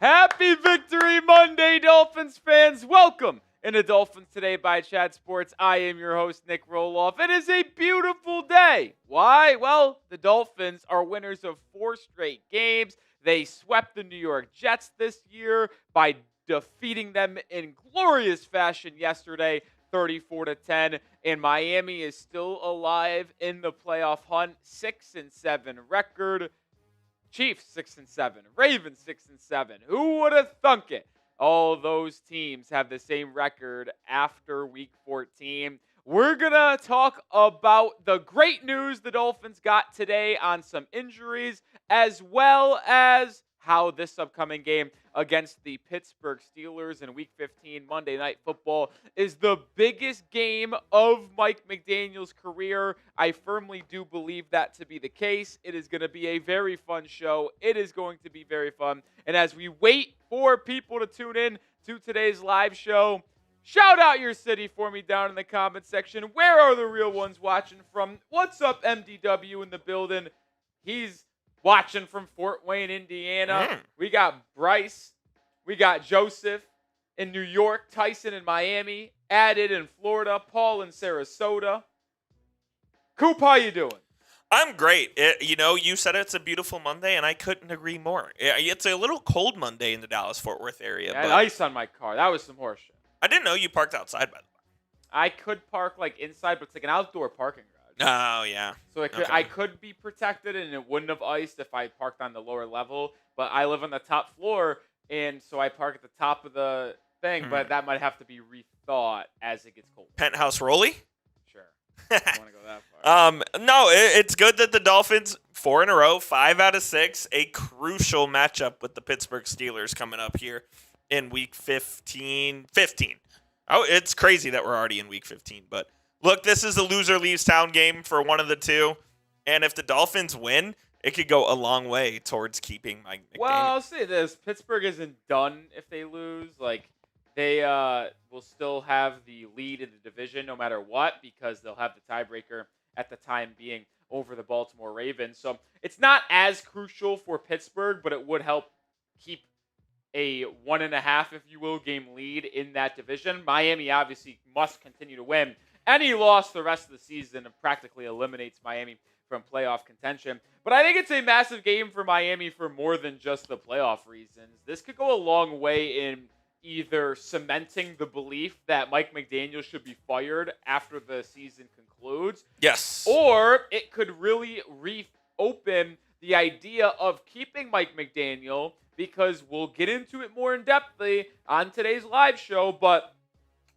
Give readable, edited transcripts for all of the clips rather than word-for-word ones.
Happy Victory Monday, Dolphins fans. Welcome into Dolphins Today by Chad Sports. I am your host, Nic Rohloff. It is a beautiful day. Why? Well, the Dolphins are winners of 4 straight games. They swept the New York Jets this year by defeating them in glorious fashion yesterday, 34-10. And Miami is still alive in the playoff hunt, 6-7 record. Chiefs 6-7, Ravens 6-7. Who would have thunk it? All those teams have the same record after Week 14. We're gonna talk about the great news the Dolphins got today on some injuries, as well as how this upcoming game against the Pittsburgh Steelers in Week 15 Monday Night Football is the biggest game of Mike McDaniel's career. I firmly do believe that to be the case. It is going to be a very fun show. It is going to be very fun. And as we wait for people to tune in to today's live show, shout out your city for me down in the comment section. Where are the real ones watching from? What's up, MDW in the building? He's watching from Fort Wayne, Indiana. We got Bryce. We got Joseph in New York. Tyson in Miami. Added in Florida. Paul in Sarasota. Coop, how you doing? I'm great. You said it's a beautiful Monday, and I couldn't agree more. It's a little cold Monday in the Dallas-Fort Worth area. I had ice on my car. That was some horseshit. I didn't know you parked outside, by the way. I could park inside, but it's like an outdoor parking garage. Oh, yeah. So I could be protected, and it wouldn't have iced if I parked on the lower level. But I live on the top floor, and so I park at the top of the thing. But that might have to be rethought as it gets colder. Penthouse Rolly? Sure. I don't want to go that far. No, it's good that the Dolphins, 4 in a row, 5 out of 6, a crucial matchup with the Pittsburgh Steelers coming up here in Week 15. Oh, it's crazy that we're already in Week 15, but look, this is a loser leaves town game for one of the two, and if the Dolphins win, it could go a long way towards keeping Mike McDaniel. Well, I'll say this. Pittsburgh isn't done if they lose. They will still have the lead in the division no matter what because they'll have the tiebreaker at the time being over the Baltimore Ravens. So it's not as crucial for Pittsburgh, but it would help keep a 1.5, if you will, game lead in that division. Miami obviously must continue to win. Any loss the rest of the season practically eliminates Miami from playoff contention. But I think it's a massive game for Miami for more than just the playoff reasons. This could go a long way in either cementing the belief that Mike McDaniel should be fired after the season concludes. Yes. Or it could really reopen the idea of keeping Mike McDaniel, because we'll get into it more in depthly on today's live show. But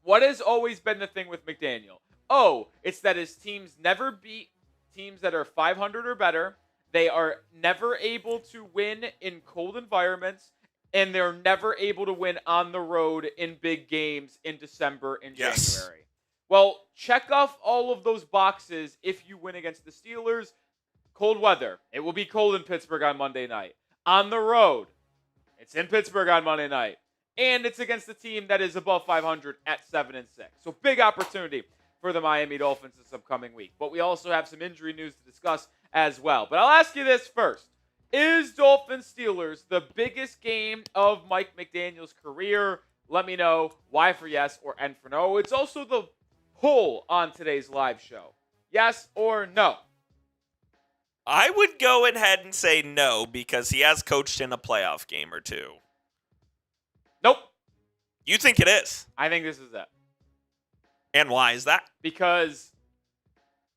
what has always been the thing with McDaniel? Oh, it's that his teams never beat teams that are 500 or better. They are never able to win in cold environments, and they're never able to win on the road in big games in December and January. Well, check off all of those boxes if you win against the Steelers. Cold weather. It will be cold in Pittsburgh on Monday night. On the road. It's in Pittsburgh on Monday night. And it's against a team that is above 500 at 7-6. So big opportunity for the Miami Dolphins this upcoming week. But we also have some injury news to discuss as well. But I'll ask you this first. Is Dolphins Steelers the biggest game of Mike McDaniel's career? Let me know. Y for yes or N for no. It's also the poll on today's live show. Yes or no? I would go ahead and say no because he has coached in a playoff game or two. Nope. You think it is? I think this is it. And why is that? Because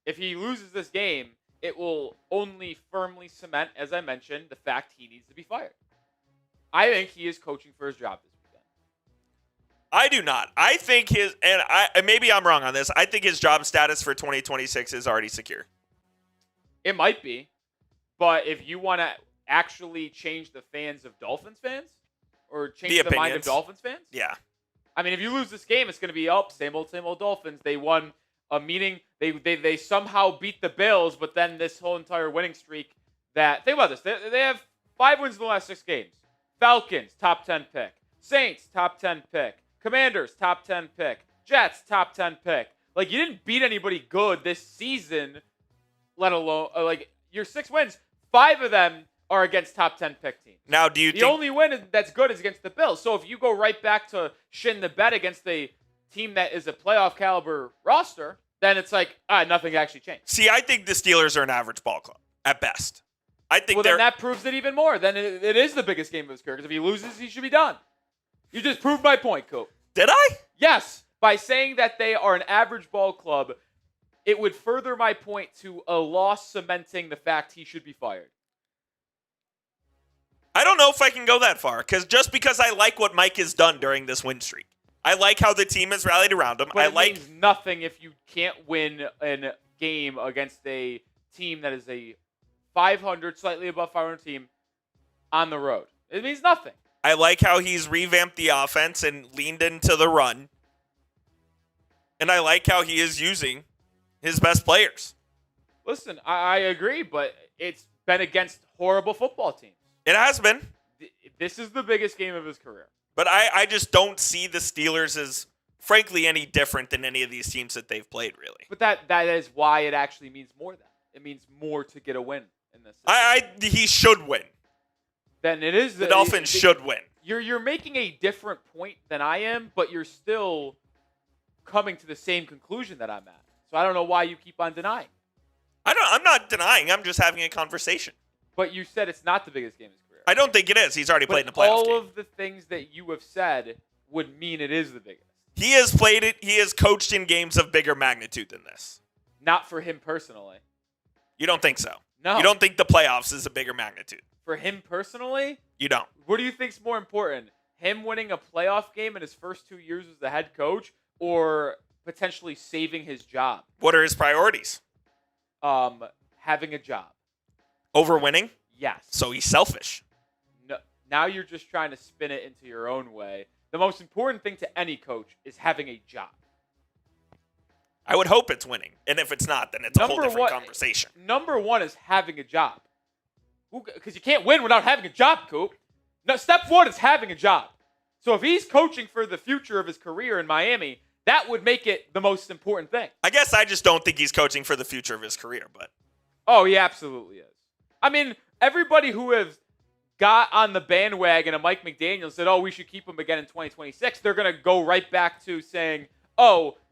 if he loses this game, it will only firmly cement, as I mentioned, the fact he needs to be fired. I think he is coaching for his job this weekend. I do not. I think maybe I'm wrong on this. I think his job status for 2026 is already secure. It might be, but if you want to actually change the fans of Dolphins fans or change the mind of Dolphins fans, yeah. I mean, if you lose this game, it's going to be same old Dolphins. They won a meeting. They somehow beat the Bills, but then this whole entire winning streak. Think about this. They have 5 wins in the last 6 games. Falcons top 10 pick. Saints top 10 pick. Commanders top 10 pick. Jets top 10 pick. You didn't beat anybody good this season. Let alone your 6 wins, 5 of them are against top 10 pick teams. Now, do you the think only win that's good is against the Bills? So if you go right back to shin the bet against a team that is a playoff caliber roster, then it's like, nothing actually changed. See, I think the Steelers are an average ball club at best. I think then that proves it even more. Then it is the biggest game of his career, because if he loses, he should be done. You just proved my point, Coop. Did I? Yes. By saying that they are an average ball club, it would further my point to a loss cementing the fact he should be fired. I don't know if I can go that far, because I like what Mike has done during this win streak. I like how the team has rallied around him. But it means nothing if you can't win a game against a team that is a 500, slightly above 500 team on the road. It means nothing. I like how he's revamped the offense and leaned into the run. And I like how he is using his best players. Listen, I agree, but it's been against horrible football teams. It has been. This is the biggest game of his career. But I just don't see the Steelers as, frankly, any different than any of these teams that they've played, really. But that is why it actually means more than. It means more to get a win in this. He should win. Then it is the Dolphins should win. You're making a different point than I am, but you're still coming to the same conclusion that I'm at. So I don't know why you keep on denying. I'm not denying. I'm just having a conversation. But you said it's not the biggest game of his career. I don't think it is. He's already played in the playoffs. All of the things that you have said would mean it is the biggest. He has played it. He has coached in games of bigger magnitude than this. Not for him personally. You don't think so? No. You don't think the playoffs is a bigger magnitude? For him personally? You don't. What do you think's more important? Him winning a playoff game in his first 2 years as the head coach, or potentially saving his job? What are his priorities? Having a job. Over winning? Yes. So he's selfish. No, now you're just trying to spin it into your own way. The most important thing to any coach is having a job. I would hope it's winning. And if it's not, then it's a whole different conversation. Number one is having a job. Because you can't win without having a job, Coop. No, step one is having a job. So if he's coaching for the future of his career in Miami, that would make it the most important thing. I guess I just don't think he's coaching for the future of his career, but. Oh, he absolutely is. I mean, everybody who has got on the bandwagon of Mike McDaniel said, we should keep him again in 2026. They're going to go right back to saying,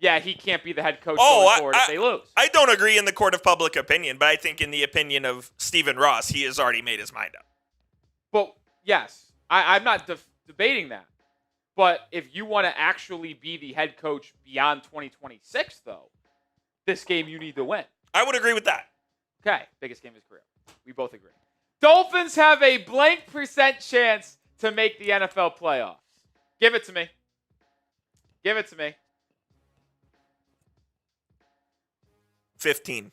yeah, he can't be the head coach going forward if they lose. I don't agree in the court of public opinion, but I think in the opinion of Stephen Ross, he has already made his mind up. But, yes, I'm not debating that. But if you want to actually be the head coach beyond 2026, though, this game you need to win. I would agree with that. Okay, biggest game of his career. We both agree. Dolphins have a blank % chance to make the NFL playoffs. Give it to me. Give it to me. 15%.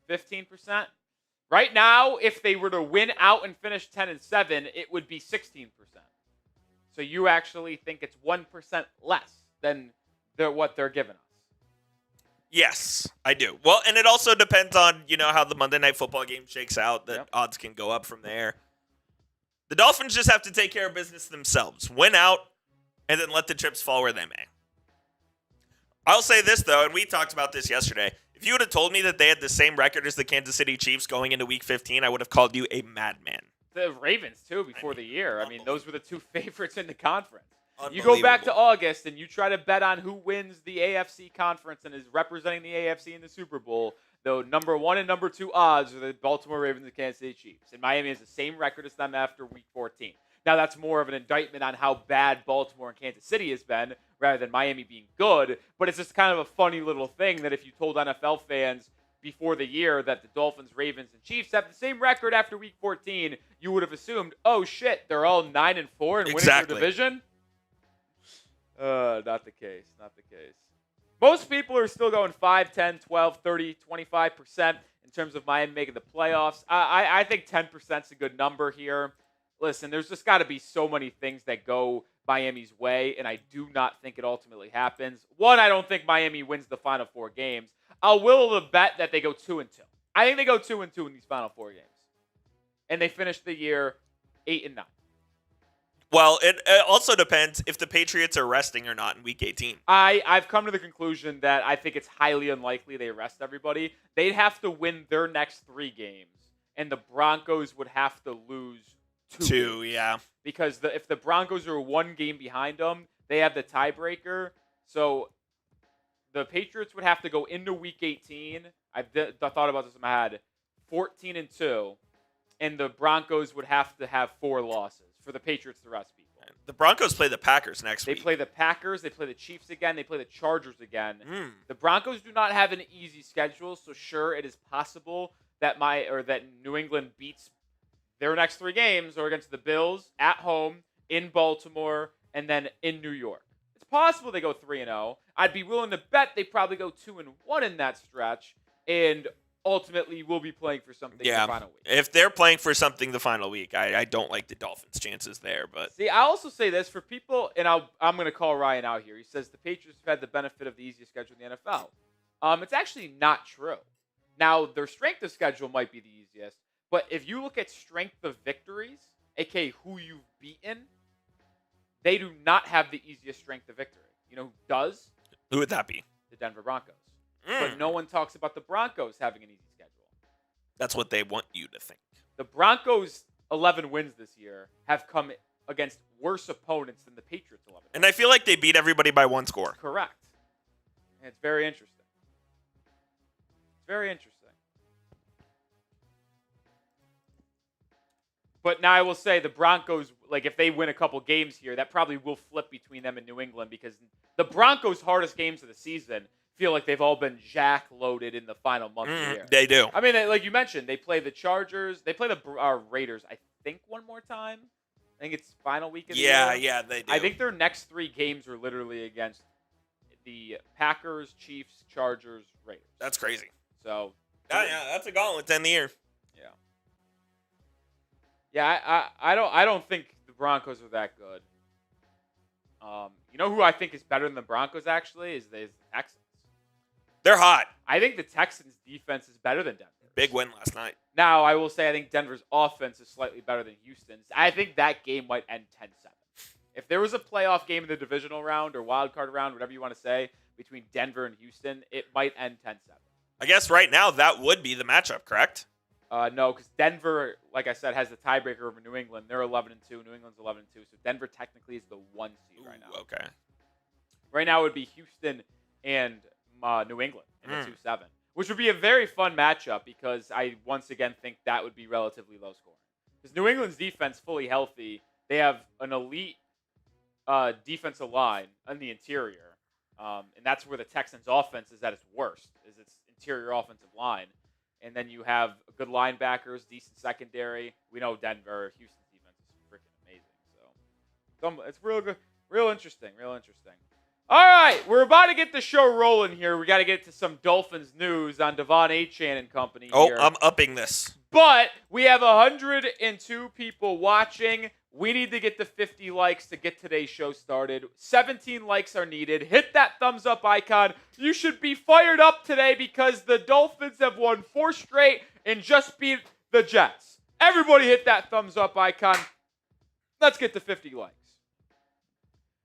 15%? Right now, if they were to win out and finish 10-7, it would be 16%. So you actually think it's 1% less than what they're giving us? Yes, I do. Well, and it also depends on, how the Monday Night Football game shakes out. The odds can go up from there. The Dolphins just have to take care of business themselves. Win out, and then let the chips fall where they may. I'll say this, though, and we talked about this yesterday. If you would have told me that they had the same record as the Kansas City Chiefs going into Week 15, I would have called you a madman. The Ravens, too, before the year. I mean, those were the two favorites in the conference. You go back to August and you try to bet on who wins the AFC conference and is representing the AFC in the Super Bowl. The number 1 and number 2 odds are the Baltimore Ravens and Kansas City Chiefs. And Miami has the same record as them after Week 14. Now, that's more of an indictment on how bad Baltimore and Kansas City has been rather than Miami being good. But it's just kind of a funny little thing that if you told NFL fans before the year that the Dolphins, Ravens, and Chiefs have the same record after Week 14, you would have assumed, oh, shit, they're all 9-4 and winning their division? Not the case. Not the case. Most people are still going 5, 10, 12, 30, 25% in terms of Miami making the playoffs. I think 10% is a good number here. Listen, there's just got to be so many things that go Miami's way, and I do not think it ultimately happens. One, I don't think Miami wins the final 4 games. I'll will the bet that they go 2-2. I think they go 2-2 in these final 4 games. And they finish the year 8-9. Well, it also depends if the Patriots are resting or not in Week 18. I've come to the conclusion that I think it's highly unlikely they rest everybody. They'd have to win their next 3 games and the Broncos would have to lose 2 games. Yeah. Because if the Broncos are 1 game behind them, they have the tiebreaker. So the Patriots would have to go into Week 18. I thought about this in my head. 14-2, and the Broncos would have to have 4 losses for the Patriots to rest people. The Broncos play the Packers next week. They play the Packers. They play the Chiefs again. They play the Chargers again. The Broncos do not have an easy schedule, so sure, it is possible that New England beats their next 3 games or against the Bills at home, in Baltimore, and then in New York. It's possible they go 3-0. I'd be willing to bet they probably go 2-1 in that stretch, and ultimately will be playing for something the final week. If they're playing for something the final week, I don't like the Dolphins' chances there. But see, I also say this for people, and I'm going to call Ryan out here. He says the Patriots have had the benefit of the easiest schedule in the NFL. It's actually not true. Now, their strength of schedule might be the easiest, but if you look at strength of victories, aka who you've beaten, they do not have the easiest strength of victory. You know who does? Who would that be? The Denver Broncos. But no one talks about the Broncos having an easy schedule. That's what they want you to think. The Broncos' 11 wins this year have come against worse opponents than the Patriots' 11 wins. And I feel like they beat everybody by 1 score. Correct. And it's very interesting. It's very interesting. But now I will say the Broncos, like if they win a couple games here, that probably will flip between them and New England because the Broncos' hardest games of the season feel like they've all been jack-loaded in the final month of the year. They do. I mean, like you mentioned, they play the Chargers. They play the Raiders, I think, one more time. I think it's final week of the year. Yeah, they do. I think their next 3 games are literally against the Packers, Chiefs, Chargers, Raiders. That's crazy. So yeah, that's a gauntlet to end the year. Yeah. Yeah, I don't think the Broncos are that good. You know who I think is better than the Broncos actually is the Texans. They're hot. I think the Texans' defense is better than Denver. Big win last night. Now, I will say I think Denver's offense is slightly better than Houston's. I think that game might end 10-7. If there was a playoff game in the divisional round or wild card round, whatever you want to say, between Denver and Houston, it might end 10-7. I guess right now that would be the matchup, correct? No, because Denver, like I said, has the tiebreaker over New England. They're 11-2. New England's 11-2. So Denver technically is the 1 seed right now. Okay. Right now it would be Houston and New England in the 2-7, which would be a very fun matchup because I once again think that would be relatively low scoring. Because New England's defense fully healthy, they have an elite defensive line on the interior, and that's where the Texans' offense is at its worst, is its interior offensive line. And then you have good linebackers, decent secondary. We know Denver, Houston's defense is freaking amazing. So it's real good, real interesting. All right, we're about to get the show rolling here. We got to get to some Dolphins news on De'Von Achane and company here. I'm upping this. But we have 102 people watching. We need to get to 50 likes to get today's show started. 17 likes are needed. Hit that thumbs up icon. You should be fired up today because the Dolphins have won 4 straight and just beat the Jets. Everybody hit that thumbs up icon. Let's get to 50 likes.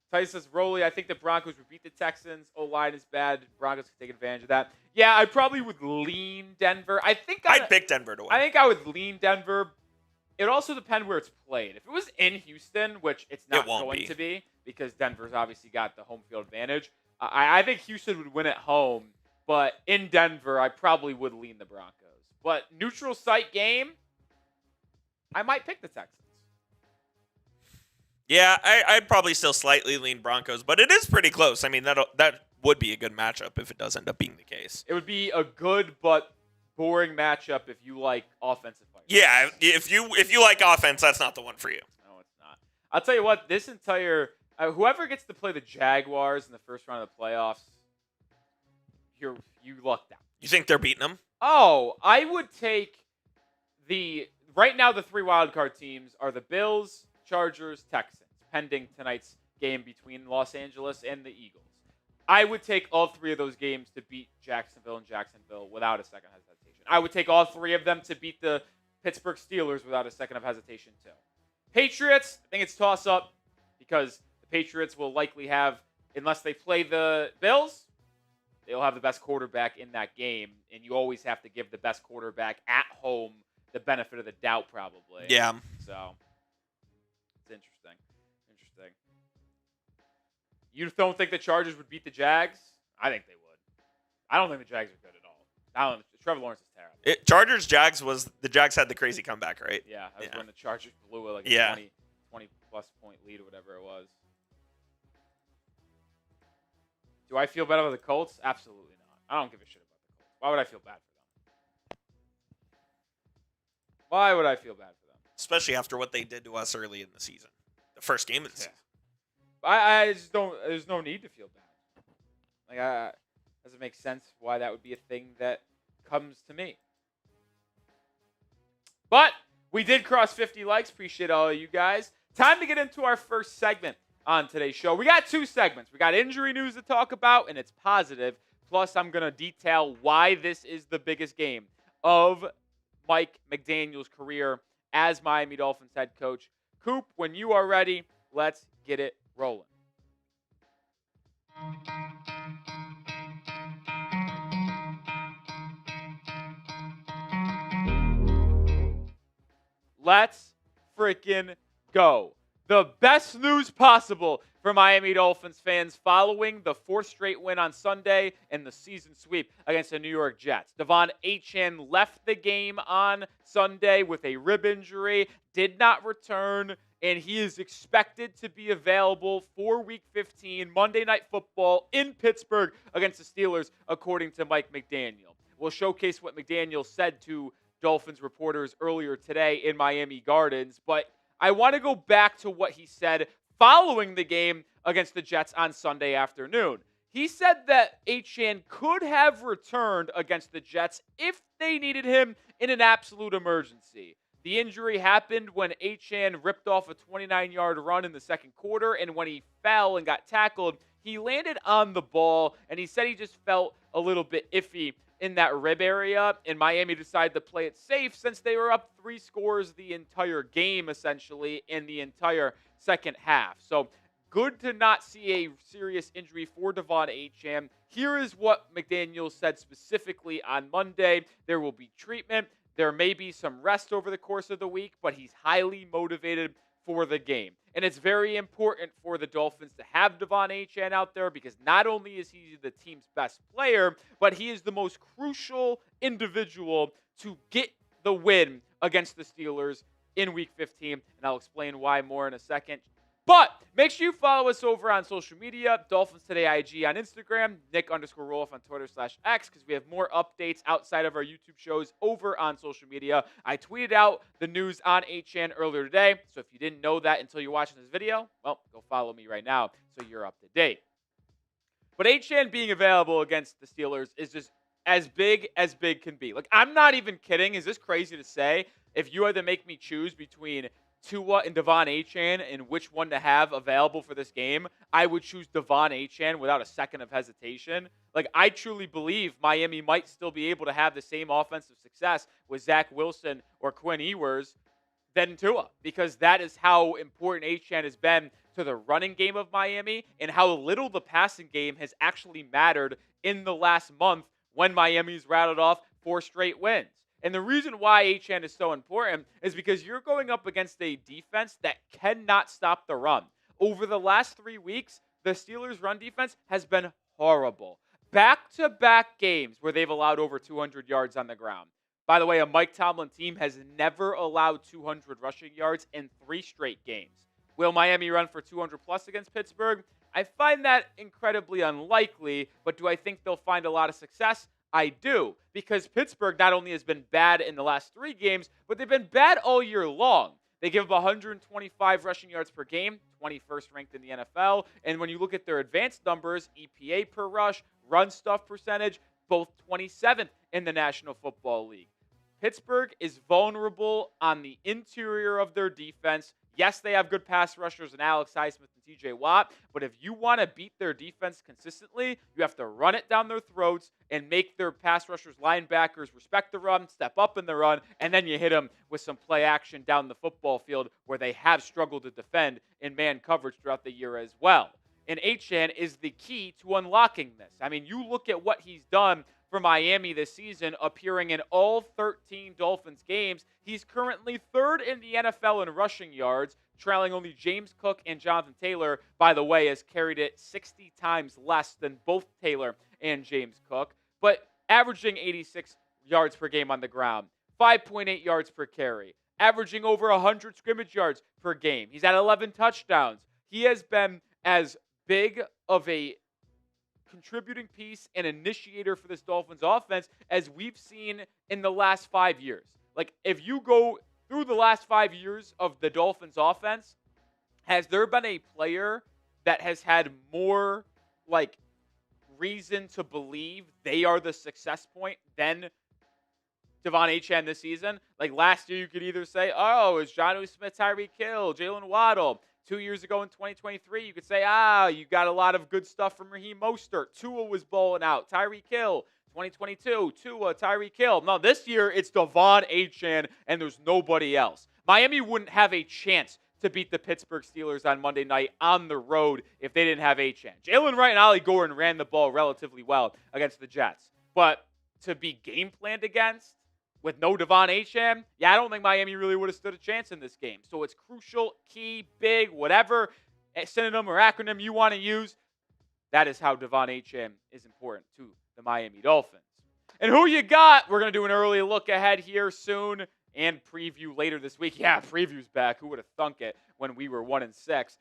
Tice says, Rolly, I think the Broncos would beat the Texans. O-line is bad. Broncos can take advantage of that. Yeah, I probably would lean Denver. I'd pick Denver to win. I think I would lean Denver. It also depends where it's played. If it was in Houston, which it's not going to be because Denver's obviously got the home field advantage, I think Houston would win at home. But in Denver, I probably would lean the Broncos. But neutral site game, I might pick the Texans. Yeah, I'd probably still slightly lean Broncos, but it is pretty close. I mean, that would be a good matchup if it does end up being the case. It would be a good but boring matchup if you like offensive fights. Yeah, if you like offense, that's not the one for you. No, it's not. I'll tell you what, this entire whoever gets to play the Jaguars in the first round of the playoffs, you lucked out. You think they're beating them? Oh, I would take right now the 3 wildcard teams are the Bills, Chargers, Texans, pending tonight's game between Los Angeles and the Eagles. I would take all 3 of those games to beat Jacksonville without a second hesitation. I would take all 3 of them to beat the Pittsburgh Steelers without a second of hesitation too. Patriots, I think it's toss-up because the Patriots will likely have, unless they play the Bills, they'll have the best quarterback in that game, and you always have to give the best quarterback at home the benefit of the doubt, probably. Yeah. So it's interesting. Interesting. You don't think the Chargers would beat the Jags? I think they would. I don't think the Jags are good at all. Trevor Lawrence is terrible. Chargers-Jags the Jags had the crazy comeback, right? Yeah, that was when the Chargers blew like a 20-plus point lead or whatever it was. Do I feel bad about the Colts? Absolutely not. I don't give a shit about the Colts. Why would I feel bad for them? Why would I feel bad for them? Especially after what they did to us early in the season. The first game of the season. I just don't. There's no need to feel bad. Like, doesn't make sense why that would be a thing that comes to me. But we did cross 50 likes. Appreciate all of you guys. Time to get into our first segment on today's show. We got two segments. We got injury news to talk about, and it's positive. Plus, I'm going to detail why this is the biggest game of Mike McDaniel's career as Miami Dolphins head coach. Coop, when you are ready, let's get it rolling. Let's freaking go. The best news possible for Miami Dolphins fans following the fourth straight win on Sunday and the season sweep against the New York Jets. De'Von Achane left the game on Sunday with a rib injury, did not return, and he is expected to be available for Week 15, Monday Night Football in Pittsburgh against the Steelers, according to Mike McDaniel. We'll showcase what McDaniel said to Dolphins reporters earlier today in Miami Gardens, but I want to go back to what he said following the game against the Jets on Sunday afternoon. He said that Achane could have returned against the Jets if they needed him in an absolute emergency. The injury happened when Achane ripped off a 29-yard run in the second quarter, and when he fell and got tackled, he landed on the ball, and he said he just felt a little bit iffy in that rib area, and Miami decided to play it safe since they were up 3 scores the entire game, essentially, in the entire second half. So good to not see a serious injury for De'Von Achane. Here is what McDaniel said specifically on Monday. There will be treatment. There may be some rest over the course of the week, but he's highly motivated for the game. And it's very important for the Dolphins to have De'Von Achane out there because not only is he the team's best player, but he is the most crucial individual to get the win against the Steelers in Week 15. And I'll explain why more in a second. But make sure you follow us over on social media, Dolphins Today IG on Instagram, Nic_Rohloff on Twitter/X, because we have more updates outside of our YouTube shows over on social media. I tweeted out the news on Achane earlier today, so if you didn't know that until you're watching this video, well, go follow me right now so you're up to date. But Achane being available against the Steelers is just as big can be. Like, I'm not even kidding. Is this crazy to say? If you had to make me choose between Tua and De'Von Achane and which one to have available for this game, I would choose De'Von Achane without a second of hesitation. Like, I truly believe Miami might still be able to have the same offensive success with Zach Wilson or Quinn Ewers than Tua, because that is how important Achane has been to the running game of Miami and how little the passing game has actually mattered in the last month when Miami's rattled off 4 straight wins. And the reason why Achane is so important is because you're going up against a defense that cannot stop the run. Over the last 3 weeks, the Steelers' run defense has been horrible. Back-to-back games where they've allowed over 200 yards on the ground. By the way, a Mike Tomlin team has never allowed 200 rushing yards in 3 straight games. Will Miami run for 200-plus against Pittsburgh? I find that incredibly unlikely, but do I think they'll find a lot of success? I do, because Pittsburgh not only has been bad in the last 3 games, but they've been bad all year long. They give up 125 rushing yards per game, 21st ranked in the NFL. And when you look at their advanced numbers, EPA per rush, run stuff percentage, both 27th in the National Football League. Pittsburgh is vulnerable on the interior of their defense. Yes, they have good pass rushers in Alex Highsmith and TJ Watt, but if you want to beat their defense consistently, you have to run it down their throats and make their pass rushers, linebackers respect the run, step up in the run, and then you hit them with some play action down the football field where they have struggled to defend in man coverage throughout the year as well. And Achane is the key to unlocking this. I mean, you look at what he's done for Miami this season, appearing in all 13 Dolphins games. He's currently third in the NFL in rushing yards, trailing only James Cook and Jonathan Taylor. By the way, has carried it 60 times less than both Taylor and James Cook, but averaging 86 yards per game on the ground, 5.8 yards per carry, averaging over 100 scrimmage yards per game. He's had 11 touchdowns. He has been as big of a contributing piece and initiator for this Dolphins offense as we've seen in the last 5 years. Like, if you go through the last 5 years of the Dolphins offense, has there been a player that has had more, like, reason to believe they are the success point than De'Von Achane this season? Like, last year, you could either say, oh, it's Jonnu Smith, Tyreek Hill, Jalen Waddle. 2 years ago in 2023, you could say, you got a lot of good stuff from Raheem Mostert. Tua was balling out. Tyreek Hill. 2022, Tua, Tyreek Hill. No, this year, it's De'Von Achane, and there's nobody else. Miami wouldn't have a chance to beat the Pittsburgh Steelers on Monday night on the road if they didn't have Achane. Jalen Wright and Ollie Gordon ran the ball relatively well against the Jets. But to be game planned against with no De'Von Achane, I don't think Miami really would have stood a chance in this game. So it's crucial, key, big, whatever synonym or acronym you want to use. That is how De'Von Achane is important to the Miami Dolphins. And who you got? We're going to do an early look ahead here soon and preview later this week. Yeah, preview's back. Who would have thunk it when we were 1-6?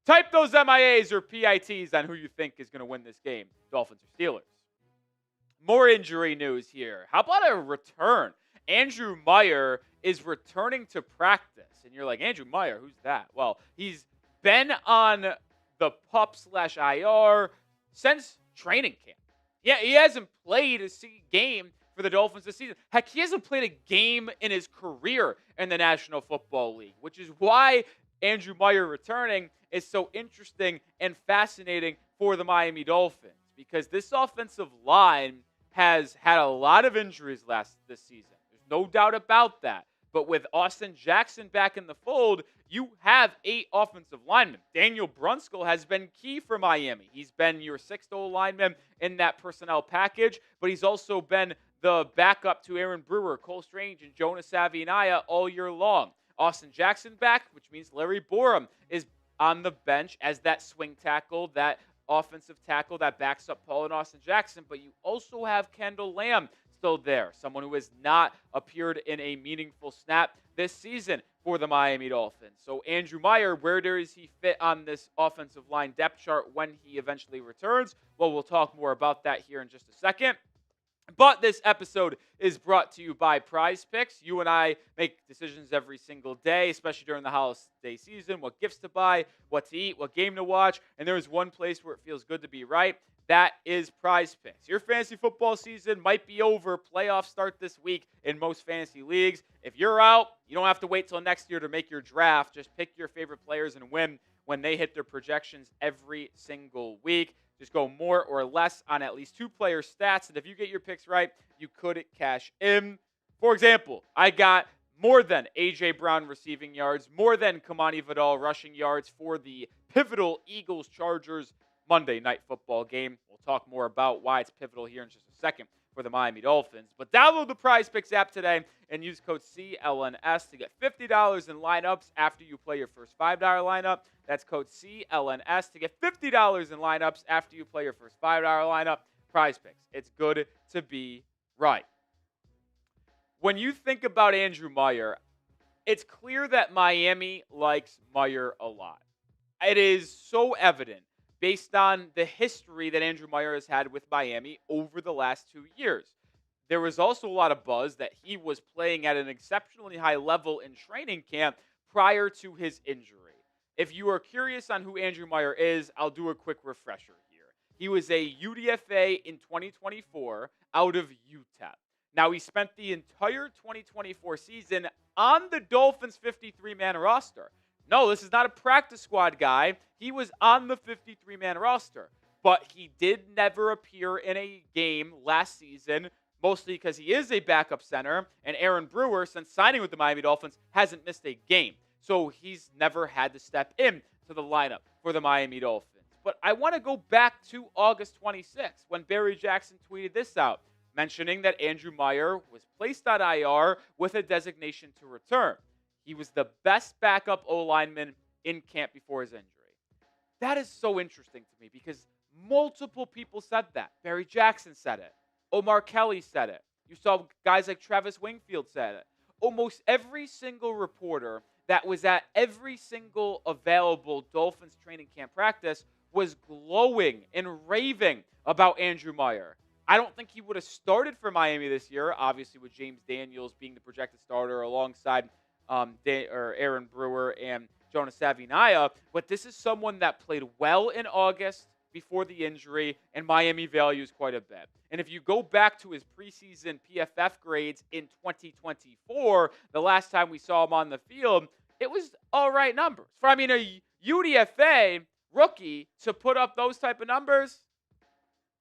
Type those MIAs or PITs on who you think is going to win this game, Dolphins or Steelers. More injury news here. How about a return? Andrew Meyer is returning to practice. And you're like, Andrew Meyer, who's that? Well, he's been on the PUP/IR since training camp. Yeah, he hasn't played a game for the Dolphins this season. Heck, he hasn't played a game in his career in the National Football League, which is why Andrew Meyer returning is so interesting and fascinating for the Miami Dolphins, because this offensive line has had a lot of injuries this season. There's no doubt about that. But with Austin Jackson back in the fold, you have 8 offensive linemen. Daniel Brunskill has been key for Miami. He's been your 6th lineman in that personnel package, but he's also been the backup to Aaron Brewer, Cole Strange, and Jonas Avianaya all year long. Austin Jackson back, which means Larry Borum is on the bench as that swing tackle, that offensive tackle that backs up Paul and Austin Jackson, but you also have Kendall Lamb still there, someone who has not appeared in a meaningful snap this season for the Miami Dolphins. So Andrew Meyer, where does he fit on this offensive line depth chart when he eventually returns? Well, we'll talk more about that here in just a second. But this episode is brought to you by Prize Picks. You and I make decisions every single day, especially during the holiday season, what gifts to buy, what to eat, what game to watch. And there is one place where it feels good to be right. That is Prize Picks. Your fantasy football season might be over. Playoffs start this week in most fantasy leagues. If you're out, you don't have to wait till next year to make your draft. Just pick your favorite players and win when they hit their projections every single week. Just go more or less on at least 2 player stats. And if you get your picks right, you could cash in. For example, I got more than A.J. Brown receiving yards, more than Kamani Vidal rushing yards for the pivotal Eagles-Chargers Monday Night Football game. We'll talk more about why it's pivotal here in just a second for the Miami Dolphins. But download the Prize Picks app today and use code CLNS to get $50 in lineups after you play your first $5 lineup. That's code CLNS to get $50 in lineups after you play your first $5 lineup. Prize Picks. It's good to be right. When you think about Andrew Meyer, it's clear that Miami likes Meyer a lot. It is so evident based on the history that Andrew Meyer has had with Miami over the last 2 years. There was also a lot of buzz that he was playing at an exceptionally high level in training camp prior to his injury. If you are curious on who Andrew Meyer is, I'll do a quick refresher here. He was a UDFA in 2024 out of UTEP. Now, he spent the entire 2024 season on the Dolphins' 53-man roster. No, this is not a practice squad guy. He was on the 53-man roster. But he did never appear in a game last season, mostly because he is a backup center, and Aaron Brewer, since signing with the Miami Dolphins, hasn't missed a game. So he's never had to step in to the lineup for the Miami Dolphins. But I want to go back to August 26th when Barry Jackson tweeted this out, mentioning that Andrew Meyer was placed on IR with a designation to return. He was the best backup O-lineman in camp before his injury. That is so interesting to me because multiple people said that. Barry Jackson said it. Omar Kelly said it. You saw guys like Travis Wingfield said it. Almost every single reporter that was at every single available Dolphins training camp practice was glowing and raving about Andrew Meyer. I don't think he would have started for Miami this year, obviously with James Daniels being the projected starter alongside Aaron Brewer and Jonas Savinaya, but this is someone that played well in August before the injury, and Miami values quite a bit. And if you go back to his preseason PFF grades in 2024, the last time we saw him on the field, it was all right numbers. For, a UDFA rookie to put up those type of numbers,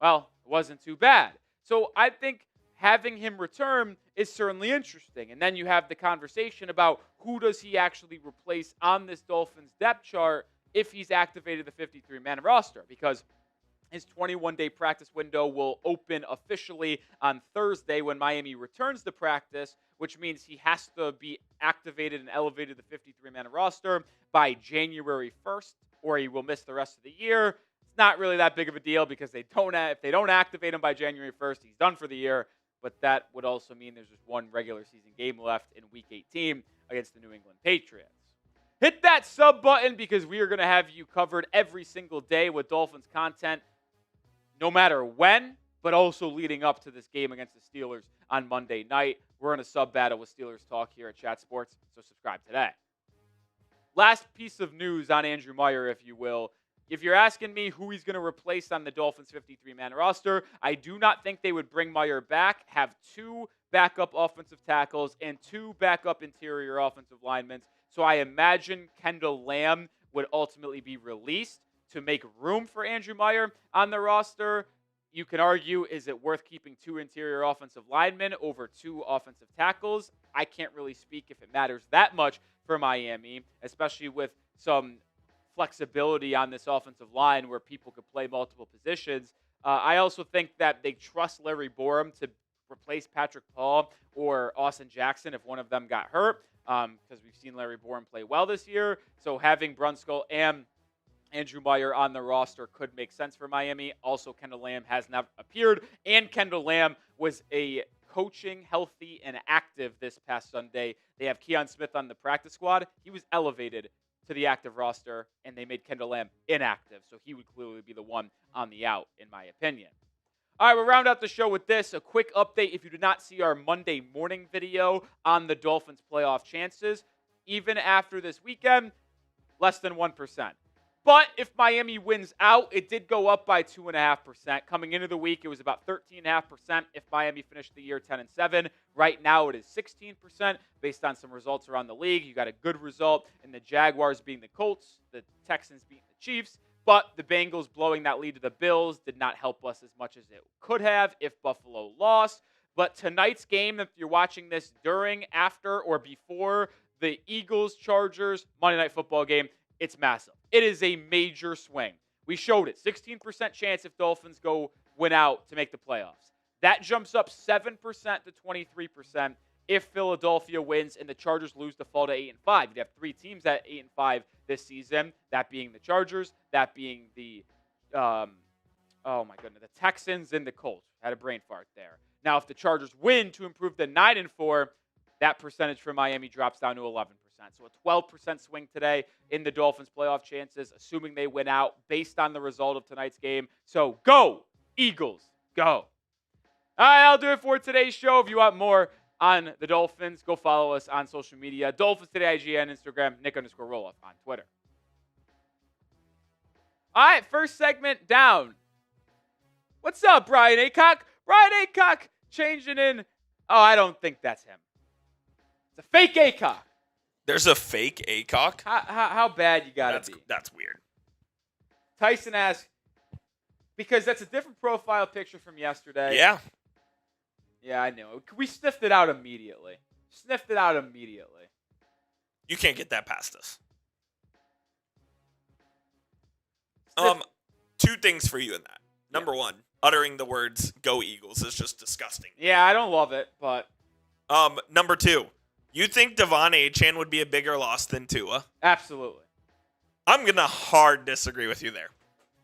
well, it wasn't too bad. So I think having him return is certainly interesting. And then you have the conversation about who does he actually replace on this Dolphins depth chart if he's activated the 53-man roster, because his 21-day practice window will open officially on Thursday when Miami returns to practice, which means he has to be activated and elevated to the 53-man roster by January 1st, or he will miss the rest of the year. It's not really that big of a deal because if they don't activate him by January 1st, he's done for the year. But that would also mean there's just one regular season game left in Week 18 against the New England Patriots. Hit that sub button because we are going to have you covered every single day with Dolphins content, no matter when, but also leading up to this game against the Steelers on Monday night. We're in a sub battle with Steelers Talk here at Chat Sports, so subscribe today. Last piece of news on Andrew Meyer, if you will. If you're asking me who he's going to replace on the Dolphins 53-man roster, I do not think they would bring Meyer back, have 2 backup offensive tackles, and 2 backup interior offensive linemen. So I imagine Kendall Lamb would ultimately be released to make room for Andrew Meyer on the roster. You can argue, is it worth keeping 2 interior offensive linemen over 2 offensive tackles? I can't really speak if it matters that much for Miami, especially with some flexibility on this offensive line where people could play multiple positions. I also think that they trust Larry Borum to replace Patrick Paul or Austin Jackson if one of them got hurt, because we've seen Larry Borum play well this year. So having Brunskill and Andrew Meyer on the roster could make sense for Miami. Also, Kendall Lamb has not appeared, and Kendall Lamb was a coaching, healthy, and active this past Sunday. They have Keon Smith on the practice squad. He was elevated to the active roster, and they made Kendall Lamb inactive, so he would clearly be the one on the out, in my opinion. All right, we'll round out the show with this. A quick update if you did not see our Monday morning video on the Dolphins' playoff chances. Even after this weekend, less than 1%. But if Miami wins out, it did go up by 2.5%. Coming into the week, it was about 13.5% if Miami finished the year 10-7. Right now, it is 16% based on some results around the league. You got a good result in the Jaguars beating the Colts, the Texans beating the Chiefs, but the Bengals blowing that lead to the Bills did not help us as much as it could have if Buffalo lost. But tonight's game, if you're watching this during, after, or before the Eagles-Chargers Monday Night Football game, it's massive. It is a major swing. We showed it. 16% chance if Dolphins go win out to make the playoffs. That jumps up 7% to 23% if Philadelphia wins and the Chargers lose to fall to 8-5. You'd have 3 teams at 8-5 this season, that being the Chargers, that being the the Texans and the Colts. Had a brain fart there. Now, if the Chargers win to improve to 9-4, that percentage for Miami drops down to 11%. So a 12% swing today in the Dolphins' playoff chances, assuming they win out based on the result of tonight's game. So go, Eagles, go. All right, I'll do it for today's show. If you want more on the Dolphins, go follow us on social media. Dolphins Today, IGN, Instagram, Nic_Rohloff on Twitter. All right, first segment down. What's up, Brian Aycock? Brian Aycock changing in. Oh, I don't think that's him. It's a fake Aycock. There's a fake Aycock? How bad you got to be? That's weird. Tyson asks, because that's a different profile picture from yesterday. Yeah. Yeah, I know. We sniffed it out immediately. You can't get that past us. two things for you in that. Number one, uttering the words "Go Eagles" is just disgusting. Yeah, I don't love it, but number two, you think De'Von Achane would be a bigger loss than Tua? absolutely. I'm gonna hard disagree with you there.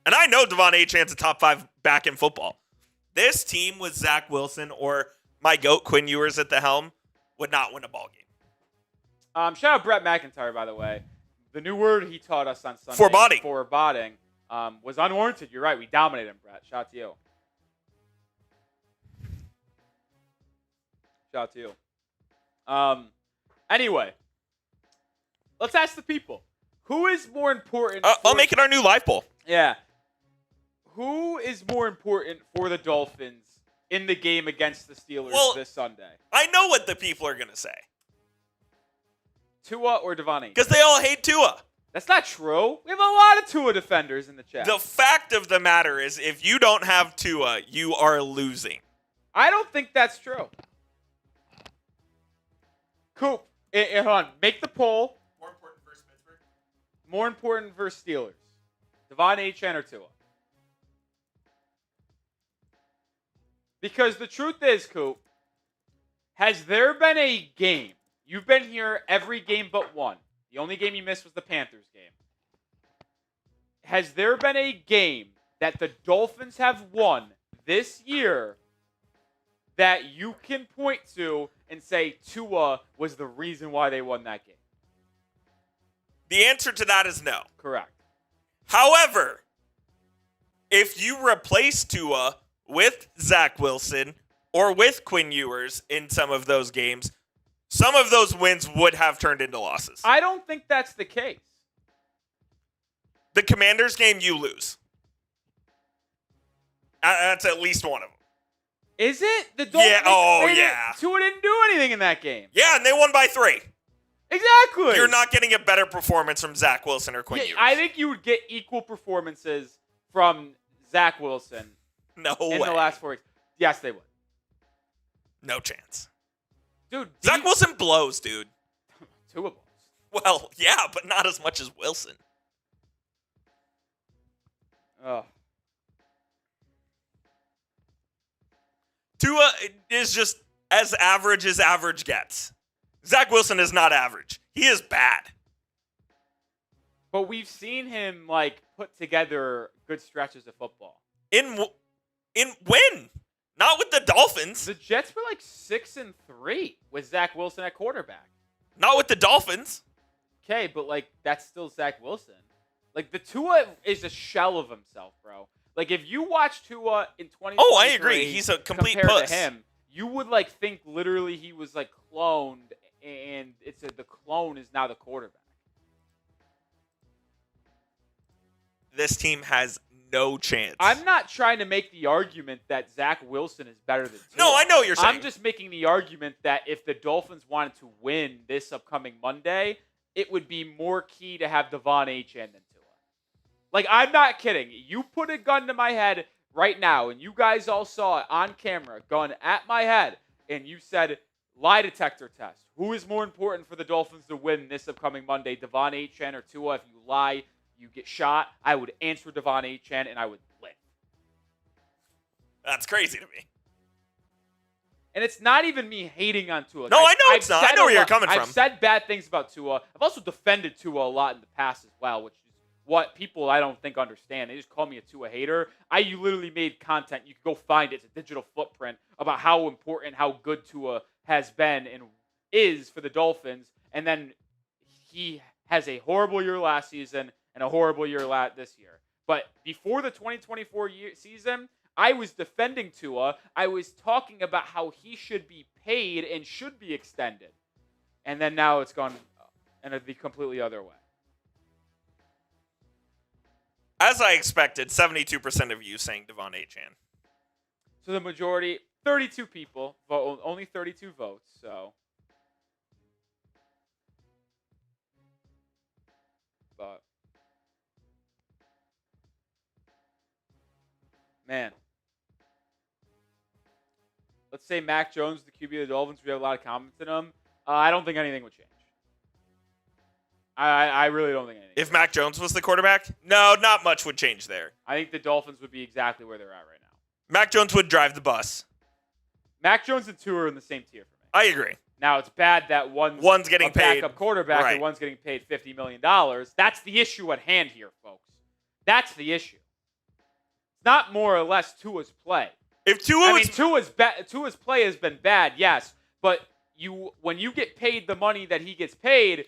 And I know De'Von Achane's a top 5 back in football. This team with Zach Wilson or my GOAT Quinn Ewers at the helm would not win a ball game. Shout out Brett McIntyre, by the way. The new word he taught us on Sunday, foreboding, was unwarranted. You're right. We dominated him, Brett. Shout out to you. Shout out to you. Anyway, let's ask the people. Who is more important? I'll make it our new live poll. Yeah. Who is more important for the Dolphins in the game against the Steelers this Sunday? I know what the people are going to say. Tua or De'Von Achane? Because they all hate Tua. That's not true. We have a lot of Tua defenders in the chat. The fact of the matter is, if you don't have Tua, you are losing. I don't think that's true. Coop, hold on. Make the poll. More important versus Pittsburgh? More important versus Steelers. De'Von Achane or Tua? Because the truth is, Coop, has there been a game? You've been here every game but one. The only game you missed was the Panthers game. Has there been a game that the Dolphins have won this year that you can point to and say Tua was the reason why they won that game? The answer to that is no. Correct. However, if you replace Tua with Zach Wilson or with Quinn Ewers in some of those games, some of those wins would have turned into losses. I don't think that's the case. The Commanders game, you lose. That's at least one of them. Is it? The Dolphins, yeah. Tua didn't do anything in that game. Yeah, and they won by 3. Exactly. You're not getting a better performance from Zach Wilson or Quinn Ewers. I think you would get equal performances from Zach Wilson in the last 4 weeks. Yes, they would. No chance. Dude, Zach Wilson blows, dude. Tua blows. Well, yeah, but not as much as Wilson. Oh. Tua is just as average gets. Zach Wilson is not average. He is bad. But we've seen him put together good stretches of football. In when? Not with the Dolphins. The Jets were 6-3 with Zach Wilson at quarterback. Not with the Dolphins. Okay, but that's still Zach Wilson. The Tua is a shell of himself, bro. If you watch Tua in 2023, I agree. He's a complete compared puss. to him, you would think literally he was cloned, and the clone is now the quarterback. This team has no chance. I'm not trying to make the argument that Zach Wilson is better than Tua. No, I know what you're saying. I'm just making the argument that if the Dolphins wanted to win this upcoming Monday, it would be more key to have De'Von Achane than Tua. I'm not kidding. You put a gun to my head right now, and you guys all saw it on camera, gun at my head, and you said, lie detector test. Who is more important for the Dolphins to win this upcoming Monday, De'Von Achane or Tua? If you lie, you get shot. I would answer De'Von Achane, and I would live. That's crazy to me. And it's not even me hating on Tua. No, I know it's not. I know where you're coming from. I've said bad things about Tua. I've also defended Tua a lot in the past as well, which is what people I don't think understand. They just call me a Tua hater. You literally made content. You can go find it. It's a digital footprint about how important, how good Tua has been and is for the Dolphins. And then he has a horrible year last season and a horrible year this year. But before the 2024 season, I was defending Tua. I was talking about how he should be paid and should be extended. And then now it's gone in the completely other way. As I expected, 72% of you saying De'Von Achane. So the majority, 32 people, only 32 votes. So, but man, let's say Mac Jones, the QB of the Dolphins. We have a lot of comments in him. I don't think anything would change. I really don't think anything. If Mac Jones was the quarterback, no, not much would change there. I think the Dolphins would be exactly where they're at right now. Mac Jones would drive the bus. Mac Jones and Tua are in the same tier for me. I agree. Now, it's bad that one's getting a paid. backup quarterback Right. and one's getting paid $50 million. That's the issue at hand here, folks. That's the issue. It's not more or less Tua's play. If Tua was Tua's play has been bad, yes, but when you get paid the money that he gets paid,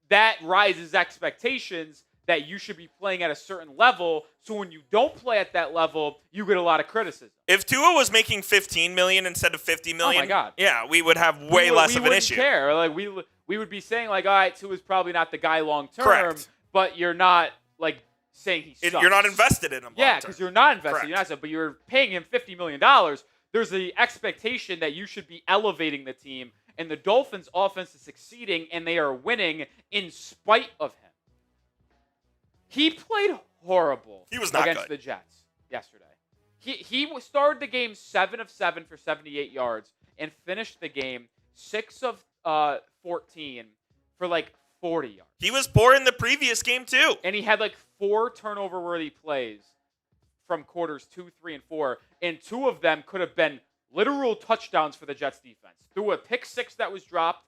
that rises expectations that you should be playing at a certain level. So when you don't play at that level, you get a lot of criticism. If Tua was making $15 million instead of $50 million, oh my God, yeah, we would have way less of an issue. We wouldn't care. Like we would be saying like, all right, Tua's probably not the guy long term, Correct. but you're not like saying he sucks. You're not invested in him. Yeah, because you're not invested. Correct. You're not, but you're paying him $50 million. There's the expectation that you should be elevating the team, and the Dolphins' offense is succeeding, and they are winning in spite of him. He played horrible. He was not against good. the Jets yesterday. He started the game 7 of 7 for 78 yards and finished the game 6 of 14 for like 40 yards. He was poor in the previous game too. And he had like 4 turnover-worthy plays from quarters 2, 3, and 4, and 2 of them could have been literal touchdowns for the Jets defense. Through a pick 6 that was dropped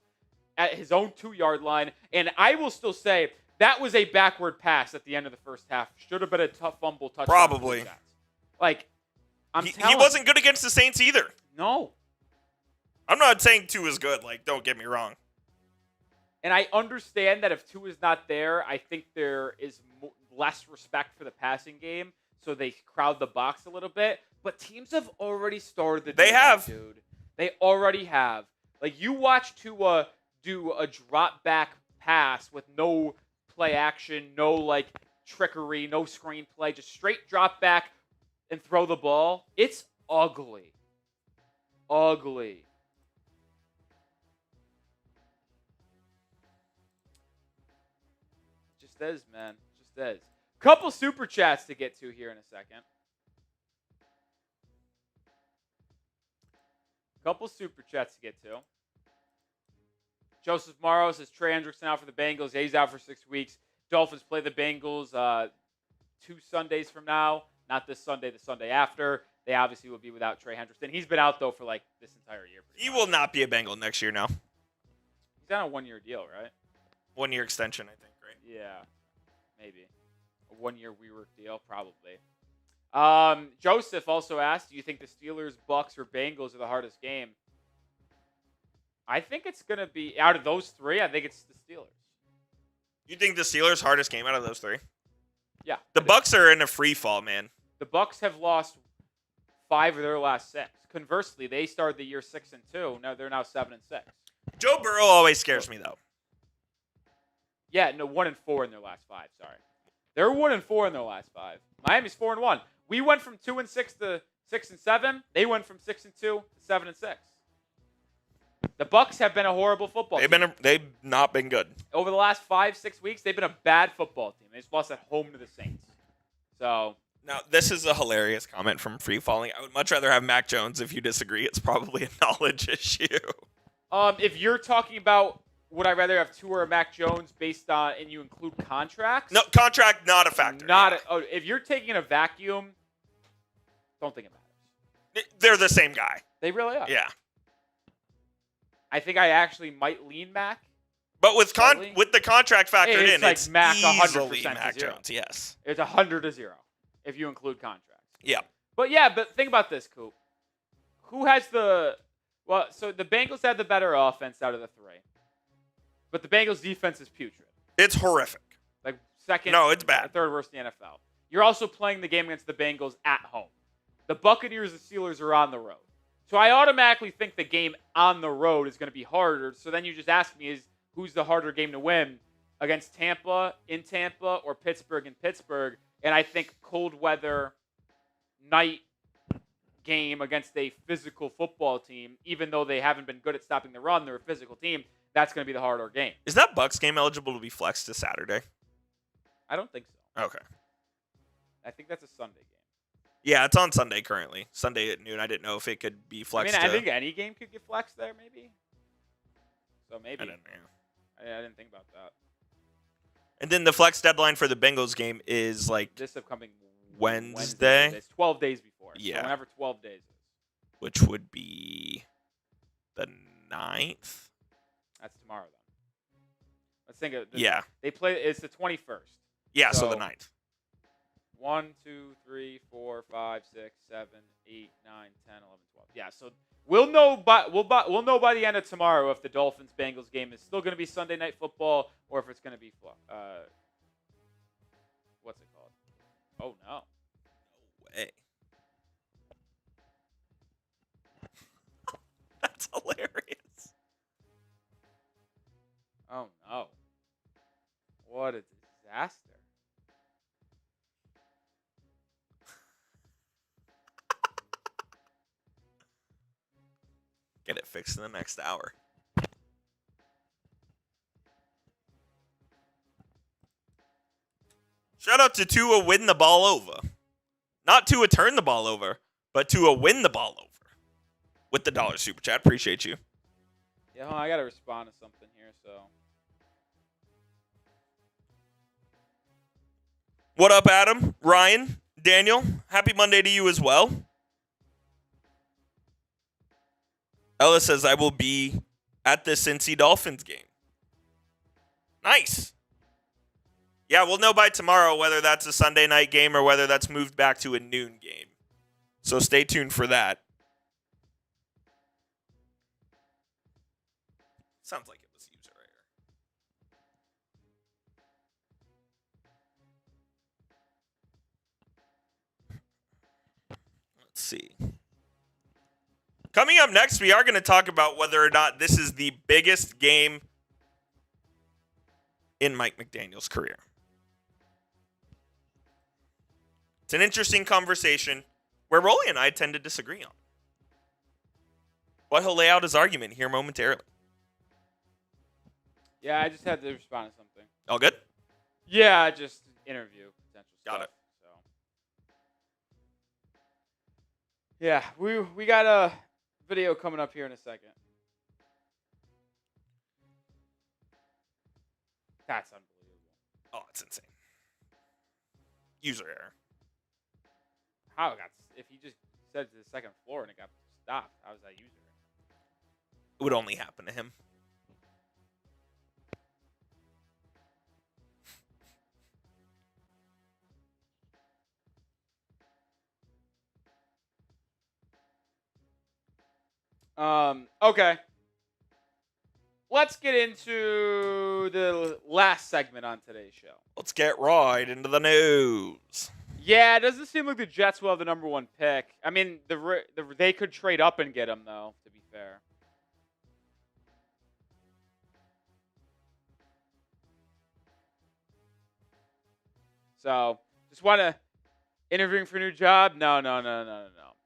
at his own 2-yard line, and I will still say that was a backward pass at the end of the first half. Should have been a tough fumble touchdown. Probably. Like, He wasn't good against the Saints either. No. I'm not saying Tua is good. Like, don't get me wrong. And I understand that if Tua is not there, I think there is less respect for the passing game, so they crowd the box a little bit. But teams have already started the They have. dude. They already have. Like, you watch Tua do a drop back pass with no play action, no like trickery, no screenplay, just straight drop back and throw the ball. It's ugly. Ugly. Just is, man. Just is. Couple super chats to get to here in a second. Couple super chats to get to. Joseph Morrow says Trey Hendrickson out for the Bengals. Yeah, he's out for 6 weeks. Dolphins play the Bengals 2 Sundays from now. Not this Sunday, the Sunday after. They obviously will be without Trey Hendrickson. He's been out, though, for like this entire year. He will not be a Bengal next year now. He's on a 1-year deal, right? 1-year extension, I think, right? Yeah, maybe. A 1-year WeWork deal, probably. Joseph also asked, do you think the Steelers, Bucks, or Bengals are the hardest game? I think it's going to be, out of those 3, I think it's the Steelers. You think the Steelers' hardest game out of those 3? Yeah. The Bucks are in a free fall, man. The Bucks have lost 5 of their last 6. Conversely, they started the year 6-2. Now they're now 7-6. Joe Burrow always scares me, though. Yeah, no, 1-4 in their last 5. Sorry, they're 1-4 in their last 5. Miami's 4-1. We went from 2-6 to 6-7. They went from 6-2 to 7-6. The Bucks have been a horrible football team. They've not been good. Over the last 5-6 weeks, they've been a bad football team. They just lost at home to the Saints. So now this is a hilarious comment from Free Falling. I would much rather have Mac Jones. If you disagree, it's probably a knowledge issue. If you're talking about would I rather have Tua or Mac Jones based on, and you include contracts? No, contract not a factor. If you're taking a vacuum, don't think it matters. They're the same guy. They really are. Yeah. I think I actually might lean Mac. But with the contract factored it's in, like it's Mac easily 100% Mac to 0. Jones. Yes. It's 100-0 if you include contracts. Yeah. But think about this, Coop. Who has so the Bengals have the better offense out of the 3. But the Bengals defense is putrid. It's horrific. Like second, no, it's bad. Third worst in the NFL. You're also playing the game against the Bengals at home. The Buccaneers and Steelers are on the road. So I automatically think the game on the road is going to be harder. So then you just ask me, who's the harder game to win against Tampa, in Tampa, or Pittsburgh in Pittsburgh? And I think cold weather night game against a physical football team, even though they haven't been good at stopping the run, they're a physical team. That's going to be the harder game. Is that Bucks game eligible to be flexed to Saturday? I don't think so. Okay. I think that's a Sunday game. Yeah, it's on Sunday currently. Sunday at noon. I didn't know if it could be flexed. I think any game could get flexed there, maybe. So maybe. I didn't know. I didn't think about that. And then the flex deadline for the Bengals game is like this upcoming Wednesday. It's 12 days before. Yeah. So whenever 12 days is. Which would be the 9th. That's tomorrow, then. Let's think of this. Yeah. They play. It's the 21st. Yeah, so the 9th. 1, 2, 3, 4, 5, 6, 7, 8, 9, 10, 11, 12. Yeah, so we'll know by the end of tomorrow if the Dolphins Bengals game is still going to be Sunday Night Football or if it's going to be what's it called? Oh no. No way. That's hilarious. Oh no. What a disaster. Get it fixed in the next hour. Shout out to Tua win the ball over. Not Tua turn the ball over, but Tua win the ball over. With the $1 super chat. Appreciate you. Yeah, hold on, I got to respond to something here, so. What up, Adam? Ryan? Daniel? Happy Monday to you as well. Ella says, I will be at the Cincy Dolphins game. Nice. Yeah, we'll know by tomorrow whether that's a Sunday night game or whether that's moved back to a noon game. So stay tuned for that. Sounds like it was user error. Let's see. Coming up next, we are going to talk about whether or not this is the biggest game in Mike McDaniel's career. It's an interesting conversation where Rolly and I tend to disagree on. But he'll lay out his argument here momentarily. Yeah, I just had to respond to something. All good? Yeah, just interview potential stuff. Got it. So. Yeah, we got a video coming up here in a second. That's unbelievable. Oh, it's insane. User error. How it got? If he just said to the second floor and it got stopped, how was that user error? It would only happen to him. Okay. Let's get into the last segment on today's show. Let's get right into the news. Yeah, it doesn't seem like the Jets will have the number 1 pick. I mean, they could trade up and get him, though, to be fair. So, just want to interviewing for a new job? No.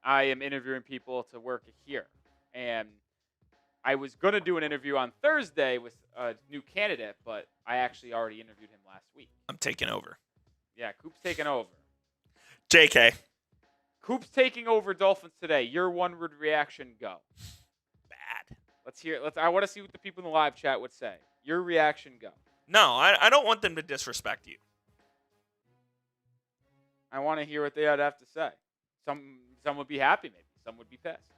I am interviewing people to work here. And I was going to do an interview on Thursday with a new candidate, but I actually already interviewed him last week. I'm taking over. Yeah, Coop's taking over. JK. Coop's taking over Dolphins Today. Your one-word reaction, go. Bad. Let's hear it. I want to see what the people in the live chat would say. Your reaction, go. No, I don't want them to disrespect you. I want to hear what they would have to say. Some would be happy, maybe. Some would be pissed.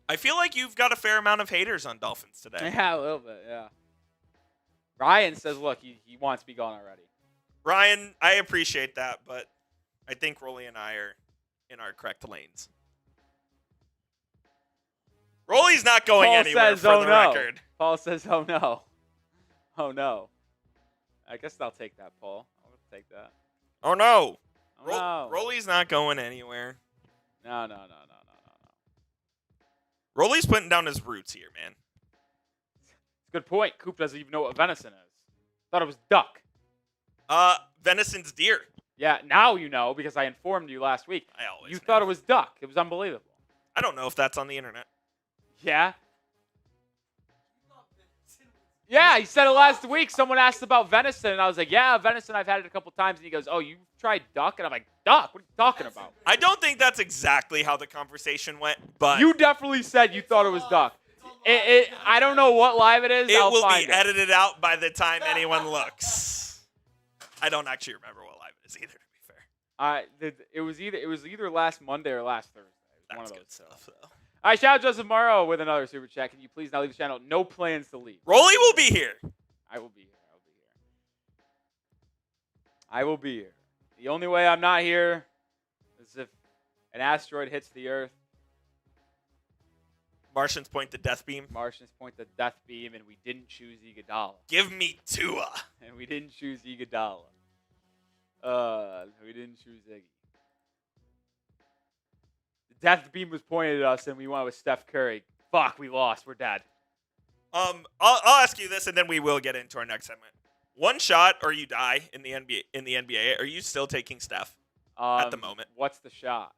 I feel like you've got a fair amount of haters on Dolphins Today. Yeah, a little bit, yeah. Ryan says, look, he wants to be gone already. Ryan, I appreciate that, but I think Rolly and I are in our correct lanes. Rolly's not going Paul anywhere says, for the no. record. Paul says, oh, no. Oh, no. I guess I'll take that, Paul. I'll take that. Oh, no. Oh, no. Rolly's not going anywhere. No. Rolly's putting down his roots here, man. Good point. Coop doesn't even know what venison is. Thought it was duck. Venison's deer. Yeah, now you know because I informed you last week. I always You knew. thought it was duck. It was unbelievable. I don't know if that's on the internet. Yeah? Yeah, he said it last week. Someone asked about venison, and I was like, yeah, venison, I've had it a couple times. And he goes, oh, you tried duck? And I'm like, duck? What are you talking about? I don't think that's exactly how the conversation went, but You definitely said you thought it was duck. I don't know what live it is. it I'll will find be edited out by the time anyone looks. I don't actually remember what live it is either, to be fair. It was either last Monday or last Thursday. It was one That's of good those two. stuff, though. All right, shout out Joseph Morrow with another super chat. Can you please now leave the channel? No plans to leave. Rolly will be here. I will be here. I will be here. The only way I'm not here is if an asteroid hits the Earth. Martians point the death beam. Martians point the death beam, and we didn't choose Iguodala. Give me Tua. And we didn't choose Iguodala. We didn't choose Iggy. The death beam was pointed at us, and we went with Steph Curry. Fuck, we lost. We're dead. I'll ask you this, and then we will get into our next segment. One shot or you die in the NBA. Are you still taking Steph at the moment? What's the shot?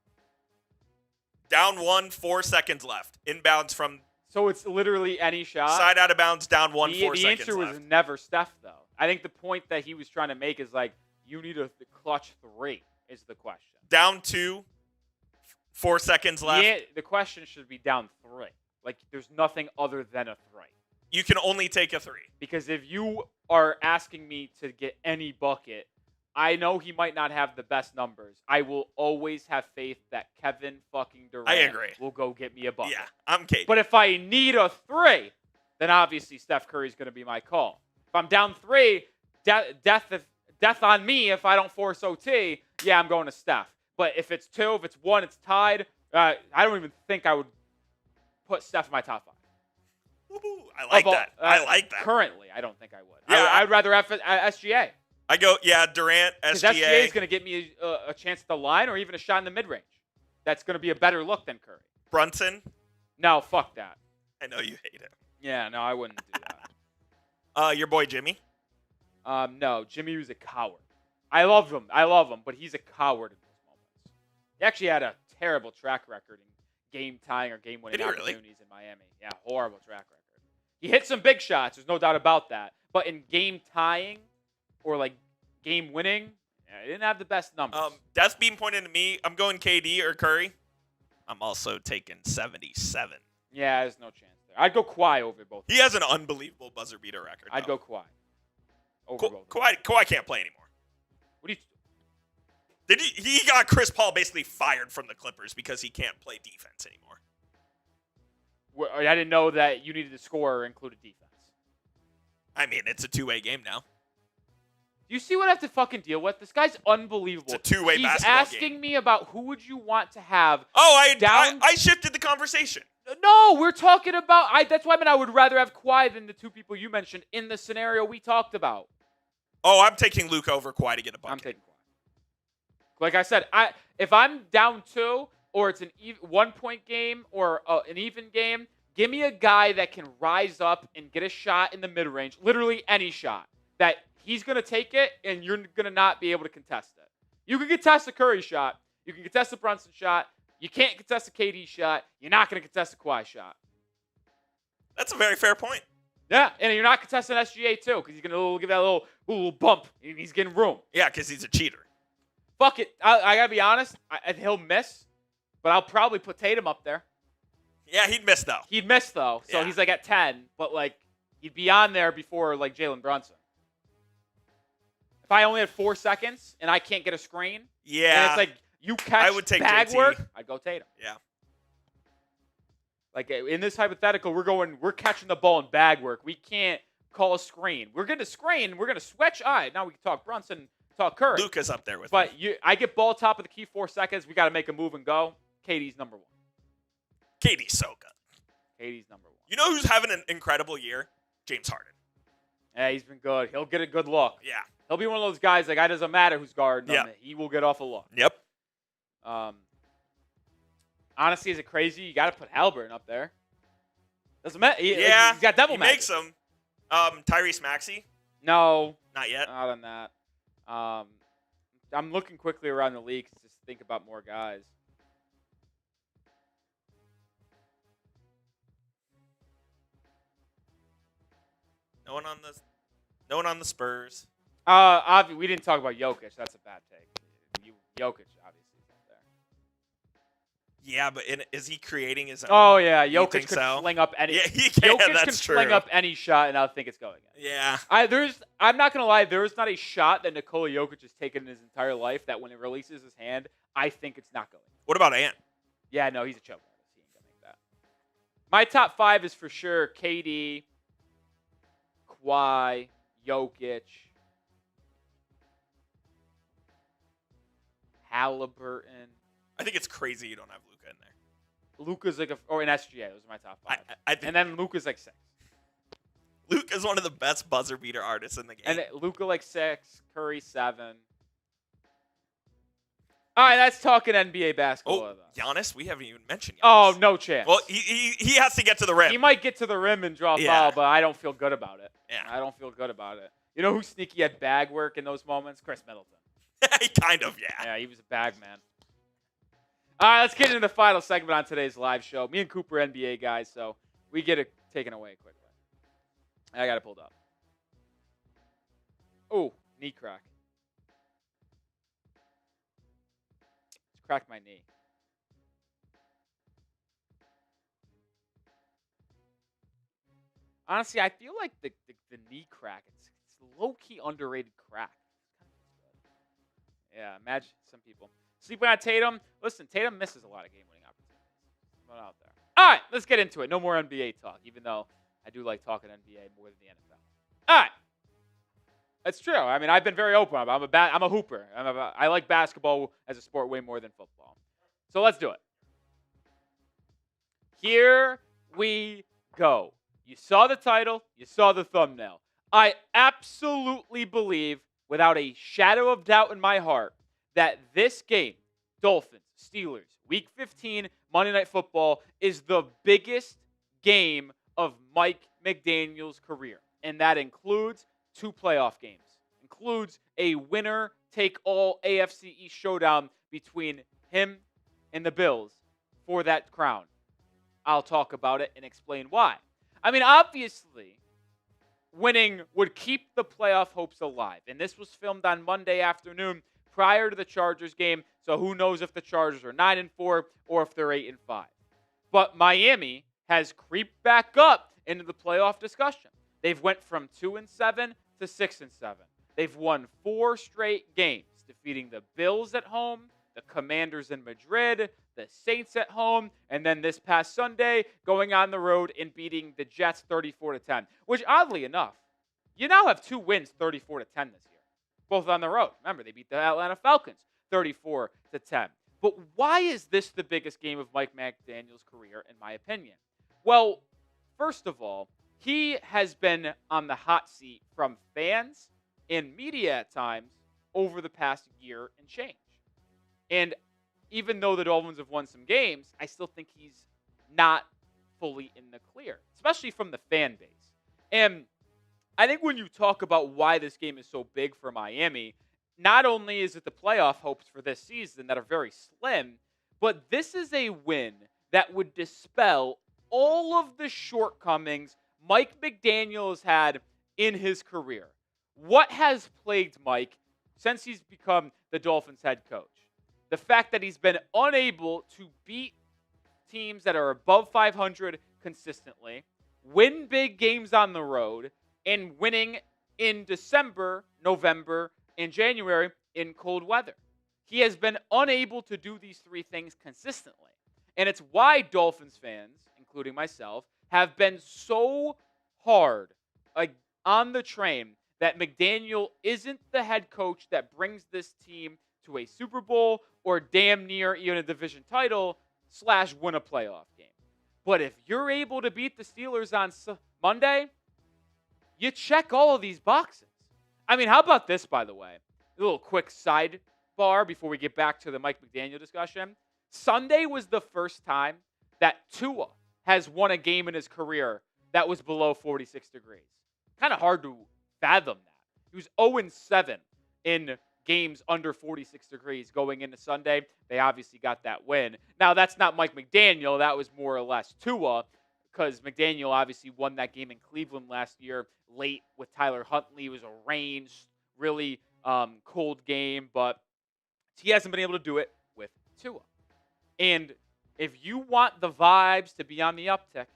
Down 1, 4 seconds left. Inbounds from So it's literally any shot? side out of bounds, down 1, 4 seconds left. The answer was never Steph, though. I think the point that he was trying to make is like, you need a clutch 3 is the question. Down 2, 4 seconds left. Yeah, the question should be down 3. Like, there's nothing other than a 3. You can only take a 3. Because if you are asking me to get any bucket, I know he might not have the best numbers. I will always have faith that Kevin fucking Durant will go get me a bucket. Yeah, I'm Katie. But if I need a 3, then obviously Steph Curry is going to be my call. If I'm down 3, death on me if I don't force OT, yeah, I'm going to Steph. But if it's 2, if it's 1, it's tied, I don't even think I would put Steph in my top 5. I like that. I like that. Currently, I don't think I would. Yeah, I'd rather have SGA. I go, yeah, Durant, SGA. Because SGA is going to get me a chance at the line or even a shot in the mid-range. That's going to be a better look than Curry. Brunson? No, fuck that. I know you hate him. Yeah, no, I wouldn't do that. Your boy Jimmy? No, Jimmy was a coward. I love him, but he's a coward in those moments. He actually had a terrible track record in game-tying or game-winning opportunities in Miami. Yeah, horrible track record. He hit some big shots. There's no doubt about that. But in game-tying or, like, game-winning, he didn't have the best numbers. Death beam pointed to me. I'm going KD or Curry. I'm also taking 77. Yeah, there's no chance there. I'd go Kawhi over both. He has an unbelievable buzzer beater record. I'd go Kawhi. Over both. Kawhi can't play anymore. What do you... Did he got Chris Paul basically fired from the Clippers because he can't play defense anymore. I didn't know that you needed to score or include a defense. I mean, it's a two-way game now. Do you see what I have to fucking deal with? This guy's unbelievable. It's a two-way basketball game. He's asking me about who would you want to have. Oh, I shifted the conversation. No, we're talking about. That's why I would rather have Kawhi than the two people you mentioned in the scenario we talked about. Oh, I'm taking Luka over Kawhi to get a bucket. I'm taking Kawhi. Like I said, if I'm down 2 or it's an 1-point game or an even game, give me a guy that can rise up and get a shot in the mid-range, literally any shot, that he's going to take it and you're going to not be able to contest it. You can contest a Curry shot. You can contest a Brunson shot. You can't contest a KD shot. You're not going to contest a Kawhi shot. That's a very fair point. Yeah, and you're not contesting SGA too because he's going to give that little bump and he's getting room. Yeah, because he's a cheater. Fuck it. I got to be honest. He'll miss, but I'll probably put Tatum up there. Yeah, he'd miss, though. He'd miss, though. So he's like at 10, but like he'd be on there before like Jalen Brunson. If I only had 4 seconds and I can't get a screen, and it's like you catch I would take bag JT. work, I'd go Tatum. Yeah. Like in this hypothetical, we're catching the ball in bag work. We can't call a screen. We're going to screen. We're going to switch. All right, now we can talk Brunson, talk Curry. Luka's up there with me. But I get ball top of the key 4 seconds. We got to make a move and go. KD's number 1. KD's so good. KD's number 1. You know who's having an incredible year? James Harden. Yeah, he's been good. He'll get a good look. Yeah. He'll be one of those guys, like, it doesn't matter who's guarding him. He will get off a look. Yep. Honestly, is it crazy? You got to put Halliburton up there. Doesn't matter. He's got devil magic. Makes him. Tyrese Maxey? No. Not yet. Not on that. I'm looking quickly around the league to just think about more guys. No one on the Spurs. We didn't talk about Jokic. That's a bad take. Jokic, obviously, is up there. Yeah, but is he creating his own? Oh yeah, Jokic could fling up any. Yeah, he can. Jokic That's can fling true. up any shot, and I think it's going in. Yeah. I'm not going to lie. There is not a shot that Nikola Jokic has taken in his entire life that when he releases his hand, I think it's not going. What about Ant? Yeah, no, he's a choke artist. He ain't going to make that. My top 5 is for sure KD, Kawhi, Jokic, Halliburton. I think it's crazy you don't have Luka in there. Luka's like or in SGA. Those are my top 5. I think and then Luka's like 6. Luka's one of the best buzzer beater artists in the game. And Luka like 6, Curry 7. All right, that's talking NBA basketball. Oh, Giannis? We haven't even mentioned Giannis. Oh, no chance. Well, he has to get to the rim. He might get to the rim and draw a foul, but I don't feel good about it. Yeah. I don't feel good about it. You know who's sneaky at bag work in those moments? Chris Middleton. Kind of, yeah. Yeah, he was a bag man. All right, let's get into the final segment on today's live show. Me and Cooper NBA guys, so we get it taken away quickly. I got it pulled up. Oh, knee crack. Just cracked my knee. Honestly, I feel like the knee crack, it's low-key underrated crack. Yeah, imagine some people. Sleeping on Tatum. Listen, Tatum misses a lot of game-winning opportunities. Not out there. All right, let's get into it. No more NBA talk, even though I do like talking NBA more than the NFL. All right. That's true. I mean, I've been very open about it. I'm a hooper. I like basketball as a sport way more than football. So let's do it. Here we go. You saw the title. You saw the thumbnail. I absolutely believe, without a shadow of doubt in my heart, that this game, Dolphins, Steelers, Week 15, Monday Night Football, is the biggest game of Mike McDaniel's career. And that includes 2 playoff games. Includes a winner-take-all AFC East showdown between him and the Bills for that crown. I'll talk about it and explain why. I mean, obviously, winning would keep the playoff hopes alive. And this was filmed on Monday afternoon prior to the Chargers game. So who knows if the Chargers are 9-4 or if they're 8-5. But Miami has creeped back up into the playoff discussion. They've went from 2-7 to 6-7. They've won 4 straight games, defeating the Bills at home, the Commanders in Madrid, the Saints at home, and then this past Sunday going on the road and beating the Jets 34-10. Which, oddly enough, you now have 2 wins 34-10 this year, both on the road. Remember, they beat the Atlanta Falcons 34-10. But why is this the biggest game of Mike McDaniel's career, in my opinion? Well, first of all, he has been on the hot seat from fans and media at times over the past year and change. And even though the Dolphins have won some games, I still think he's not fully in the clear, especially from the fan base. And I think when you talk about why this game is so big for Miami, not only is it the playoff hopes for this season that are very slim, but this is a win that would dispel all of the shortcomings Mike McDaniel has had in his career. What has plagued Mike since he's become the Dolphins head coach? The fact that he's been unable to beat teams that are above 500 consistently, win big games on the road, and winning in December, November, and January in cold weather. He has been unable to do these 3 things consistently. And it's why Dolphins fans, including myself, have been so hard on the train that McDaniel isn't the head coach that brings this team to a Super Bowl or damn near even a division title / win a playoff game. But if you're able to beat the Steelers on Monday, you check all of these boxes. I mean, how about this, by the way? A little quick sidebar before we get back to the Mike McDaniel discussion. Sunday was the first time that Tua has won a game in his career that was below 46 degrees. Kind of hard to fathom that. He was 0-7 in games under 46 degrees going into Sunday. They obviously got that win. Now, that's not Mike McDaniel. That was more or less Tua, because McDaniel obviously won that game in Cleveland last year late with Tyler Huntley. It was a rain, really cold game, but he hasn't been able to do it with Tua. And if you want the vibes to be on the uptick,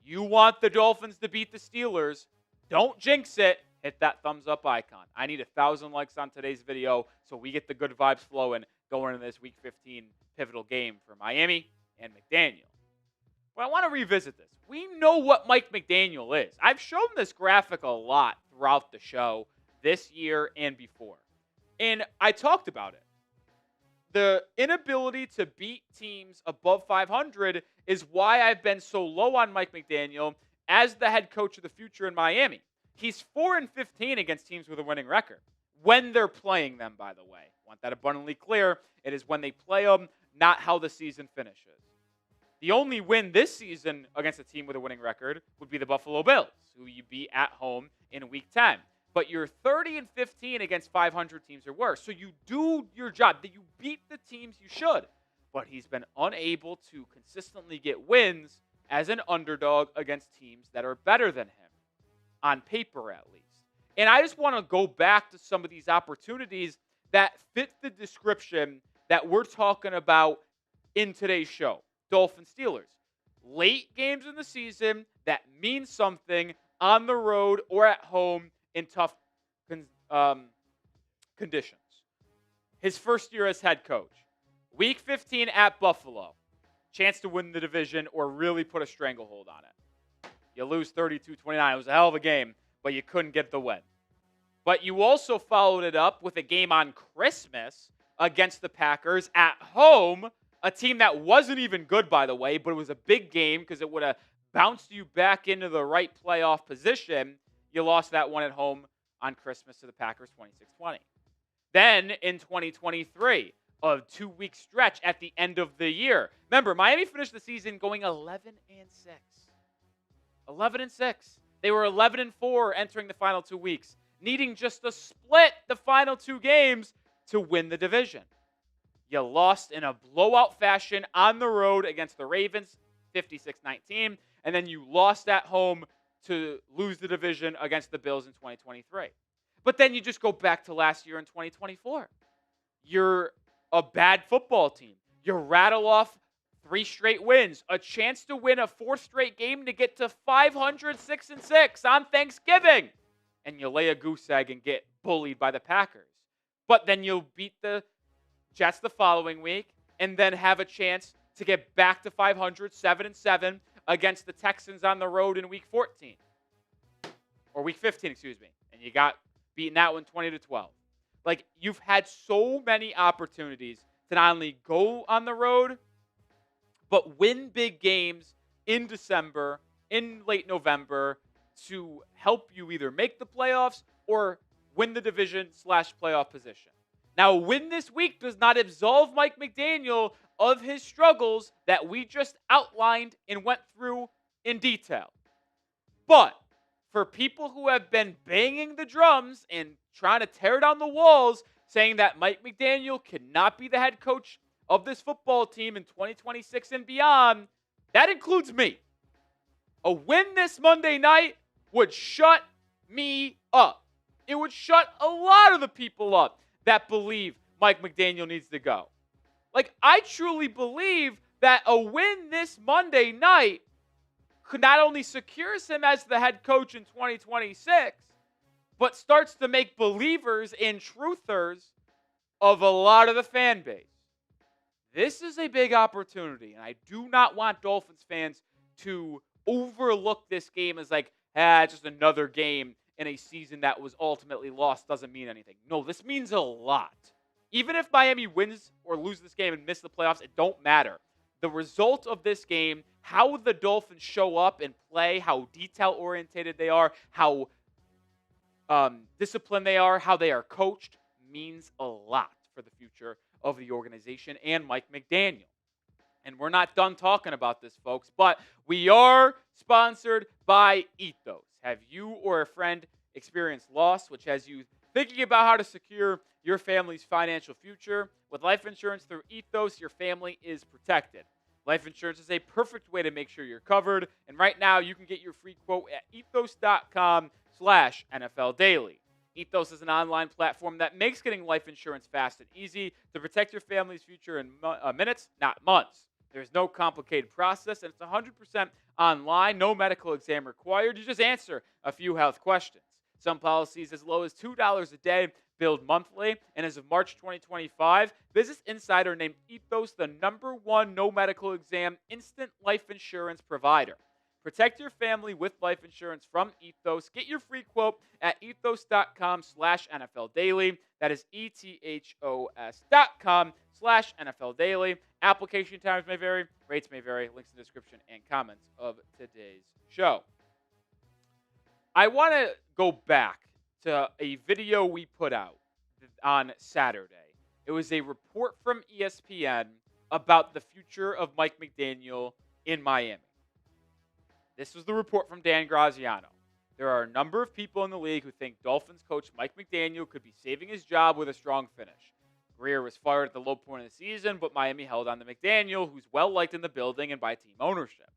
you want the Dolphins to beat the Steelers, don't jinx it. hit that thumbs up icon. I need 1,000 likes on today's video so we get the good vibes flowing going into this Week 15 pivotal game for Miami and McDaniel. But I want to revisit this. We know what Mike McDaniel is. I've shown this graphic a lot throughout the show this year and before. And I talked about it. The inability to beat teams above 500 is why I've been so low on Mike McDaniel as the head coach of the future in Miami. He's 4-15 against teams with a winning record. When they're playing them, by the way. I want that abundantly clear. It is when they play them, not how the season finishes. The only win this season against a team with a winning record would be the Buffalo Bills, who you beat at home in Week 10. But you're 30-15 against 500 teams or worse. So you do your job. You beat the teams you should. But he's been unable to consistently get wins as an underdog against teams that are better than him, on paper at least. And I just want to go back to some of these opportunities that fit the description that we're talking about in today's show. Dolphins Steelers. Late games in the season that mean something on the road or at home in tough conditions. His first year as head coach. Week 15 at Buffalo. Chance to win the division or really put a stranglehold on it. You lose 32-29. It was a hell of a game, but you couldn't get the win. But you also followed it up with a game on Christmas against the Packers at home, a team that wasn't even good, by the way, but it was a big game because it would have bounced you back into the right playoff position. You lost that one at home on Christmas to the Packers 26-20. Then in 2023, a 2-week stretch at the end of the year. Remember, Miami finished the season going 11-6. 11-6. They were 11-4 entering the final 2 weeks, needing just to split the final 2 games to win the division. You lost in a blowout fashion on the road against the Ravens, 56-19, and then you lost at home to lose the division against the Bills in 2023. But then you just go back to last year in 2024. You're a bad football team. You rattle off 3 straight wins, a chance to win a 4th straight game to get to 500, 6-6 on Thanksgiving. And you lay a goose egg and get bullied by the Packers. But then you'll beat the Jets the following week and then have a chance to get back to 500, 7-7 against the Texans on the road in Week 14. Or Week 15, excuse me. And you got beaten that one 20-12. Like, you've had so many opportunities to not only go on the road, but win big games in December, in late November, to help you either make the playoffs or win the division/playoff position. Now, a win this week does not absolve Mike McDaniel of his struggles that we just outlined and went through in detail. But for people who have been banging the drums and trying to tear down the walls, saying that Mike McDaniel cannot be the head coach of this football team in 2026 and beyond, that includes me. A win this Monday night would shut me up. It would shut a lot of the people up that believe Mike McDaniel needs to go. Like, I truly believe that a win this Monday night could not only secures him as the head coach in 2026, but starts to make believers and truthers of a lot of the fan base. This is a big opportunity, and I do not want Dolphins fans to overlook this game as like, it's just another game in a season that was ultimately lost, doesn't mean anything. No, this means a lot. Even if Miami wins or loses this game and miss the playoffs, it don't matter. The result of this game, how the Dolphins show up and play, how detail-oriented they are, how disciplined they are, how they are coached, means a lot for the future of the organization and Mike McDaniel. And we're not done talking about this, folks, but we are sponsored by Ethos. Have you or a friend experienced loss, which has you thinking about how to secure your family's financial future? With life insurance through Ethos, your family is protected. Life insurance is a perfect way to make sure you're covered. And right now, you can get your free quote at ethos.com/NFL Daily. Ethos is an online platform that makes getting life insurance fast and easy to protect your family's future in minutes, not months. There's no complicated process, and it's 100% online, no medical exam required. You just answer a few health questions. Some policies as low as $2 a day, billed monthly. And as of March 2025, Business Insider named Ethos the #1 no medical exam instant life insurance provider. Protect your family with life insurance from Ethos. Get your free quote at ethos.com/NFL Daily. That is ethos.com/NFL Daily. Application times may vary. Rates may vary. Links in the description and comments of today's show. I want to go back to a video we put out on Saturday. It was a report from ESPN about the future of Mike McDaniel in Miami. This was the report from Dan Graziano. There are a number of people in the league who think Dolphins coach Mike McDaniel could be saving his job with a strong finish. Greer was fired at the low point of the season, but Miami held on to McDaniel, who's well-liked in the building and by team ownership.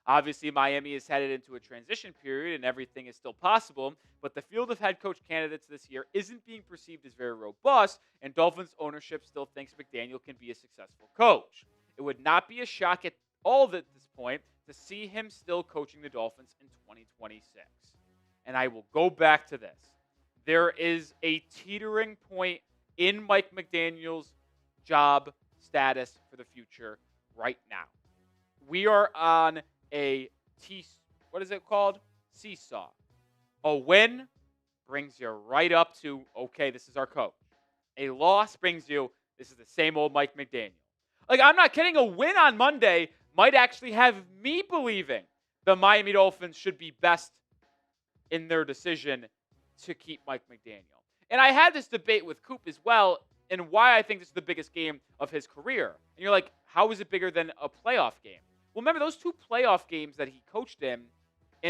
Obviously, Miami is headed into a transition period and everything is still possible, but the field of head coach candidates this year isn't being perceived as very robust, and Dolphins ownership still thinks McDaniel can be a successful coach. It would not be a shock at all at this point to see him still coaching the Dolphins in 2026. And I will go back to this. There is a teetering point in Mike McDaniel's job status for the future right now. We are on what is it called? Seesaw. A win brings you right up to, okay, this is our coach. A loss brings you, this is the same old Mike McDaniel. Like, I'm not kidding. A win on Monday might actually have me believing the Miami Dolphins should be best in their decision to keep Mike McDaniel. And I had this debate with Coop as well, and why I think this is the biggest game of his career. And you're like, how is it bigger than a playoff game? Well, remember, those 2 playoff games that he coached in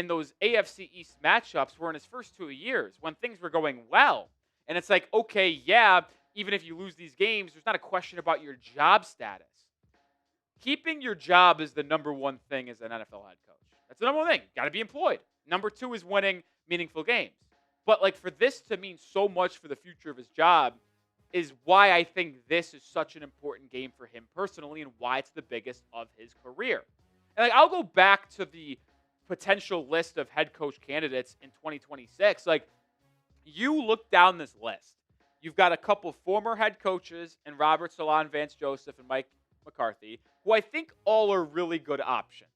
those AFC East matchups were in his first 2 years when things were going well. And it's like, okay, yeah, even if you lose these games, there's not a question about your job status. Keeping your job is the #1 thing as an NFL head coach. That's the #1 thing. Got to be employed. #2 is winning meaningful games. But like, for this to mean so much for the future of his job is why I think this is such an important game for him personally and why it's the biggest of his career. And like, I'll go back to the potential list of head coach candidates in 2026. Like, you look down this list. You've got a couple former head coaches in Robert Saleh, Vance Joseph, and Mike McCarthy, who I think all are really good options.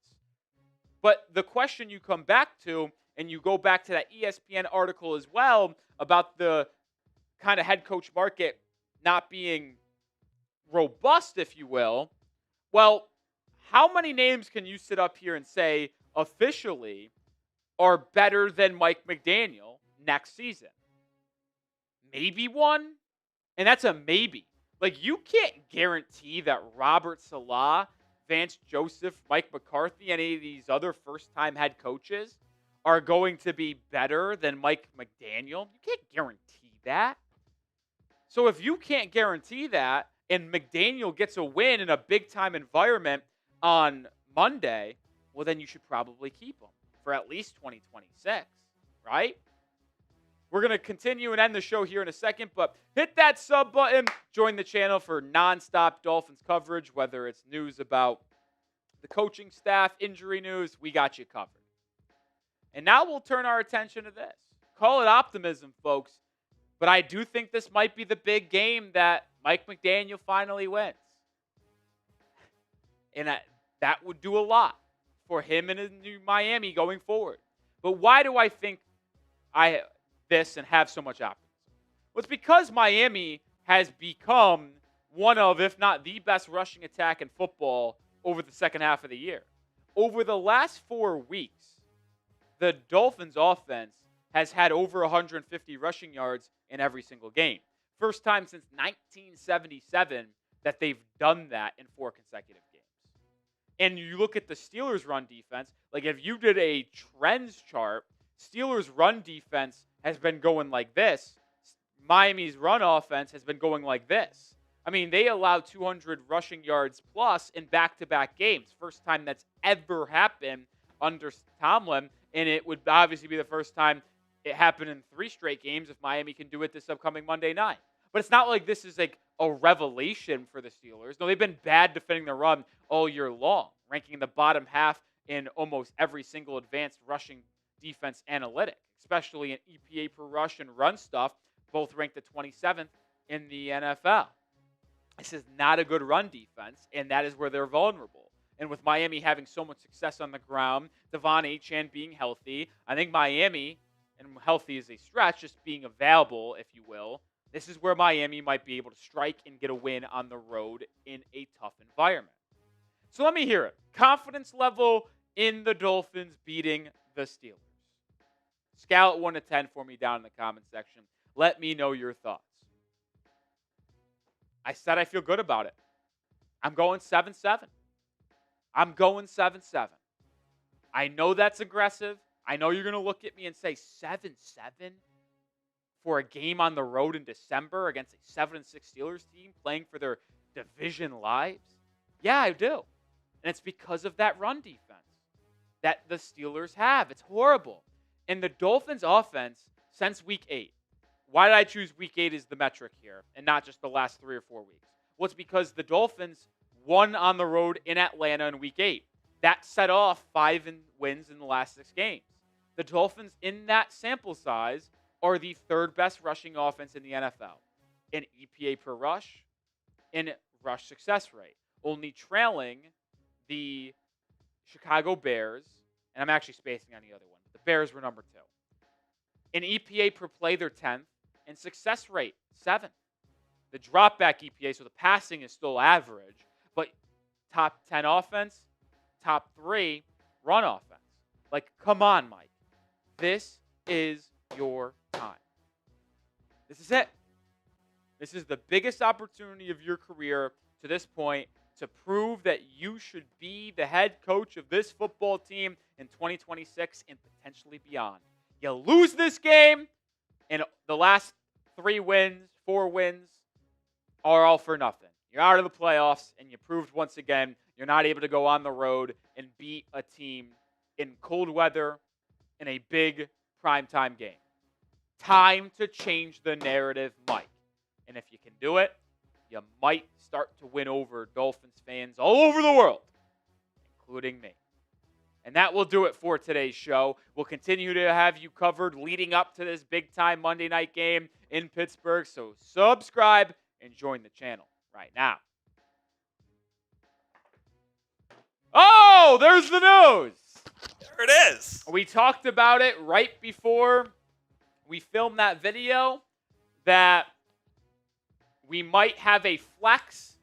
But the question you come back to, and you go back to that ESPN article as well about the kind of head coach market not being robust, if you will. Well, how many names can you sit up here and say officially are better than Mike McDaniel next season? Maybe one, and that's a maybe. Like, you can't guarantee that Robert Saleh, Vance Joseph, Mike McCarthy, any of these other first-time head coaches are going to be better than Mike McDaniel. You can't guarantee that. So if you can't guarantee that, and McDaniel gets a win in a big-time environment on Monday, well, then you should probably keep him for at least 2026, right? We're going to continue and end the show here in a second, but hit that sub button. Join the channel for nonstop Dolphins coverage, whether it's news about the coaching staff, injury news, we got you covered. And now we'll turn our attention to this. Call it optimism, folks, but I do think this might be the big game that Mike McDaniel finally wins. And that would do a lot for him and in Miami going forward. But why do I think this and have so much optimism? Well, it's because Miami has become one of, if not the best rushing attack in football over the second half of the year. Over the last 4 weeks, the Dolphins offense has had over 150 rushing yards in every single game. First time since 1977 that they've done that in 4 consecutive games. And you look at the Steelers' run defense, like if you did a trends chart, Steelers' run defense has been going like this. Miami's run offense has been going like this. I mean, they allowed 200 rushing yards plus in back-to-back games. First time that's ever happened under Tomlin, and it would obviously be the first time it happened in 3 straight games if Miami can do it this upcoming Monday night. But it's not like this is like a revelation for the Steelers. No, they've been bad defending the run all year long, ranking in the bottom half in almost every single advanced rushing defense analytic, especially in EPA per rush and run stuff, both ranked at 27th in the NFL. This is not a good run defense, and that is where they're vulnerable. And with Miami having so much success on the ground, De'Von Achane being healthy, I think Miami, and healthy is a stretch, just being available, if you will, this is where Miami might be able to strike and get a win on the road in a tough environment. So let me hear it. Confidence level in the Dolphins beating the Steelers. Scale it 1 to 10 for me down in the comment section. Let me know your thoughts. I said I feel good about it. I'm going 7-7. I'm going 7-7. I know that's aggressive. I know you're going to look at me and say 7-7 for a game on the road in December against a 7-6 Steelers team playing for their division lives. Yeah, I do. And it's because of that run defense that the Steelers have. It's horrible. And the Dolphins offense since week 8. Why did I choose week 8 as the metric here and not just the last 3 or 4 weeks? Well, it's because the Dolphins won on the road in Atlanta in week 8. That set off 5 wins in the last 6 games. The Dolphins, in that sample size, are the 3rd best rushing offense in the NFL in EPA per rush, in rush success rate, only trailing the Chicago Bears, and I'm actually spacing on the other one. The Bears were number 2. In EPA per play, they're 10th, and success rate, 7th. The drop back EPA, so the passing is still average, but top 10 offense, top 3 run offense. Like, come on, Mike. This is your time. This is it. This is the biggest opportunity of your career to this point to prove that you should be the head coach of this football team in 2026 and potentially beyond. You lose this game, and the last 3 wins, 4 wins are all for nothing. You're out of the playoffs, and you proved once again you're not able to go on the road and beat a team in cold weather in a big primetime game. Time to change the narrative, Mike. And if you can do it, you might start to win over Dolphins fans all over the world, including me. And that will do it for today's show. We'll continue to have you covered leading up to this big-time Monday night game in Pittsburgh. So subscribe and join the channel right now. Oh, there's the news. There it is. We talked about it right before we filmed that video that we might have a flex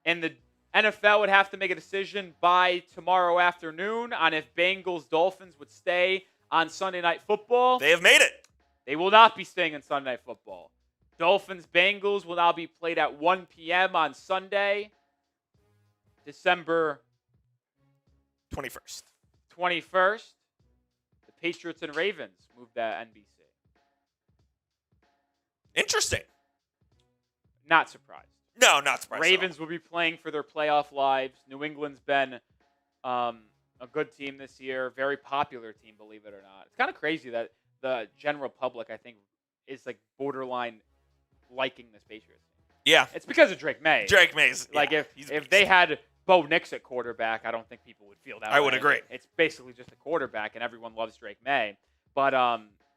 and the NFL would have to make a decision by tomorrow afternoon on if Bengals Dolphins would stay on Sunday Night Football. They have made it. They will not be staying on Sunday Night Football. Dolphins Bengals will now be played at 1 p.m. on Sunday, December 21st. 21st. The Patriots and Ravens moved to NBC. Interesting. Not surprised. No, not surprised. Ravens will be playing for their playoff lives. New England's been a good team this year, very popular team, believe it or not. It's kind of crazy that the general public, I think, is like borderline liking this Patriots team. Yeah. It's because of Drake May. Drake May's. Like, yeah, if they had Bo Nix at quarterback, I don't think people would feel that way. I would agree. It's basically just a quarterback, and everyone loves Drake May. But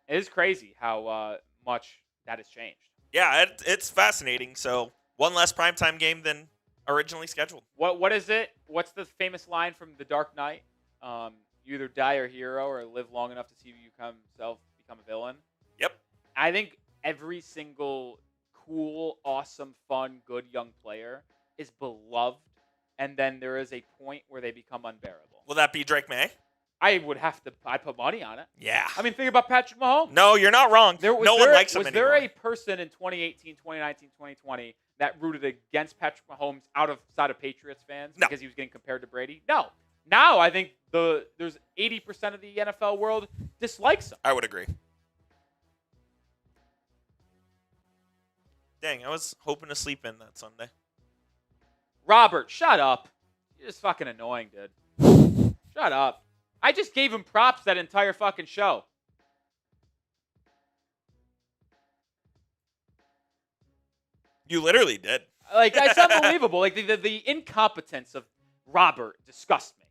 it is crazy how much that has changed. Yeah, it's fascinating. So one less primetime game than originally scheduled. What is it? What's the famous line from The Dark Knight? You either die a hero or live long enough to see you become a villain. Yep. I think every single cool, awesome, fun, good young player is beloved, and then there is a point where they become unbearable. Will that be Drake May? I'd put money on it. Yeah. I mean, think about Patrick Mahomes. No, you're not wrong. No one likes him anymore. Was there a person in 2018, 2019, 2020 that rooted against Patrick Mahomes outside of Patriots fans because he was getting compared to Brady? No. Now I think there's 80% of the NFL world dislikes him. I would agree. Dang, I was hoping to sleep in that Sunday. Robert, shut up. You're just fucking annoying, dude. Shut up. I just gave him props that entire fucking show. You literally did. Like, it's unbelievable. Like, the incompetence of Robert disgusts me.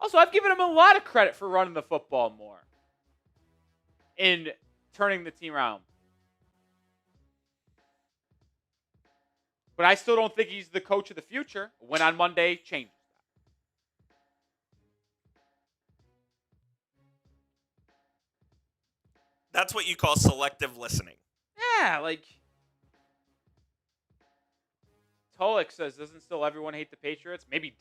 Also, I've given him a lot of credit for running the football more in turning the team around. But I still don't think he's the coach of the future. A win on Monday changes that. That's what you call selective listening. Yeah, like Tolik says, doesn't still everyone hate the Patriots? Maybe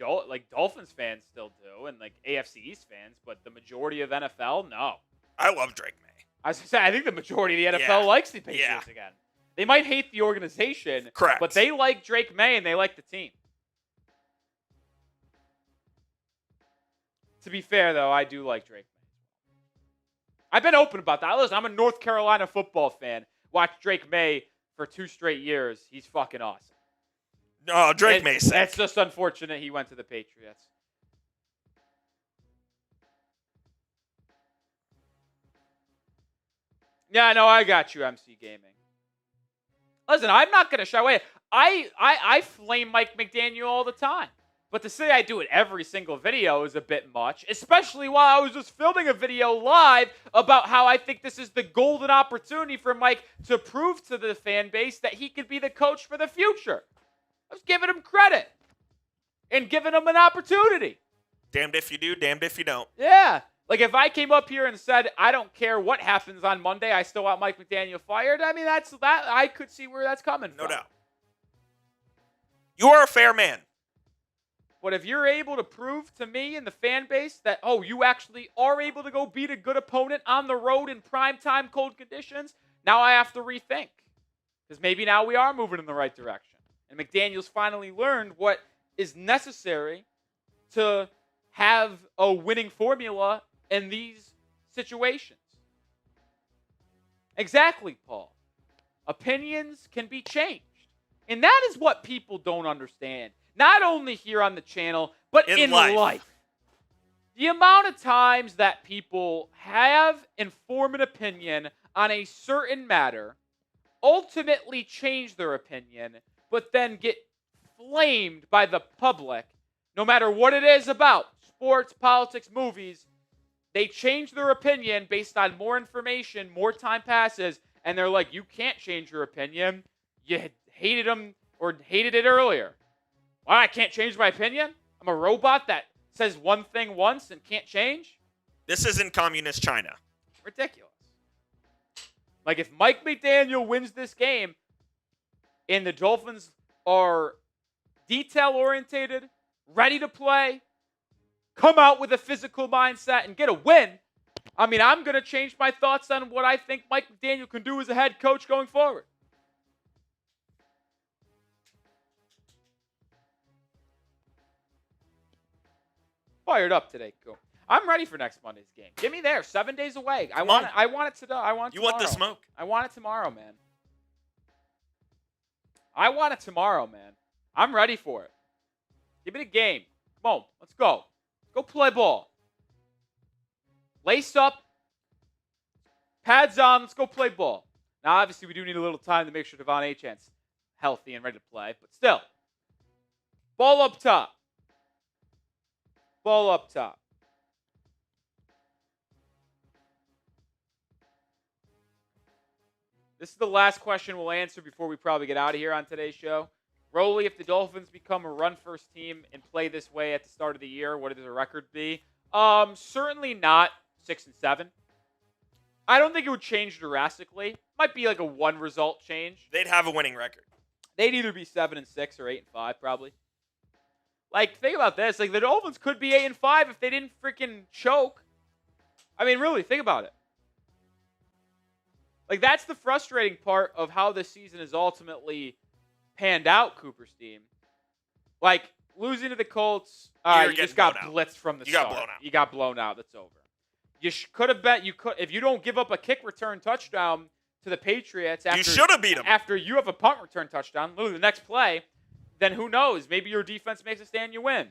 Dolphins fans still do, and like AFC East fans, but the majority of NFL, no. I love Drake May. I was gonna say, I think the majority of the NFL likes the Patriots Yeah. again. They might hate the organization, Correct, but they like Drake May and they like the team. To be fair, though, I do like Drake May. I've been open about that. Listen, I'm a North Carolina football fan. Watched Drake May for 2 straight years. He's fucking awesome. No, Drake May sick. That's just unfortunate he went to the Patriots. Yeah, no, I got you, MC Gaming. Listen, I'm not going to shy away. I flame Mike McDaniel all the time. But to say I do it every single video is a bit much, especially while I was just filming a video live about how I think this is the golden opportunity for Mike to prove to the fan base that he could be the coach for the future. I was giving him credit and giving him an opportunity. Damned if you do, damned if you don't. Yeah. Like, if I came up here and said, I don't care what happens on Monday, I still want Mike McDaniel fired, I mean, that I could see where that's coming from. No doubt. You are a fair man. But if you're able to prove to me and the fan base that, oh, you actually are able to go beat a good opponent on the road in primetime cold conditions, now I have to rethink. Because maybe now we are moving in the right direction. And McDaniel's finally learned what is necessary to have a winning formula in these situations. Exactly, Paul. Opinions can be changed. And that is what people don't understand. Not only here on the channel, but in life. The amount of times that people have and form an opinion on a certain matter, ultimately change their opinion, but then get flamed by the public, no matter what it is about, sports, politics, movies, they change their opinion based on more information, more time passes, and they're like, you can't change your opinion. You hated them or hated it earlier. Well, I can't change my opinion? I'm a robot that says one thing once and can't change? This isn't communist China. Ridiculous. Like, if Mike McDaniel wins this game and the Dolphins are detail-orientated, ready to play, come out with a physical mindset, and get a win, I mean, I'm going to change my thoughts on what I think Mike McDaniel can do as a head coach going forward. Fired up today, cool. I'm ready for next Monday's game. Get me there. 7 days away. I want it today. I want it tomorrow. You want the smoke. I want it tomorrow, man. I want it tomorrow, man. I'm ready for it. Give me the game. Come on. Let's go. Go play ball. Lace up. Pads on. Let's go play ball. Now, obviously, we do need a little time to make sure De'Von Achane's healthy and ready to play. But still. Ball up top. Ball up top. This is the last question we'll answer before we probably get out of here on today's show. Rolly, if the Dolphins become a run-first team and play this way at the start of the year, what does the record be? Certainly not 6-7. I don't think it would change drastically. Might be like a one-result change. They'd have a winning record. They'd either be 7-6 or 8-5, probably. Like, think about this. Like, the Dolphins could be 8-5 if they didn't freaking choke. I mean, really, think about it. Like, that's the frustrating part of how this season is ultimately panned out, Cooperstein. Like, losing to the Colts, you just got blitzed from the start. You got blown out. You got blown out. That's over. You could have bet you could, if you don't give up a kick return touchdown to the Patriots after, you should have beat them. After you have a punt return touchdown, literally the next play, then who knows? Maybe your defense makes a stand, you win.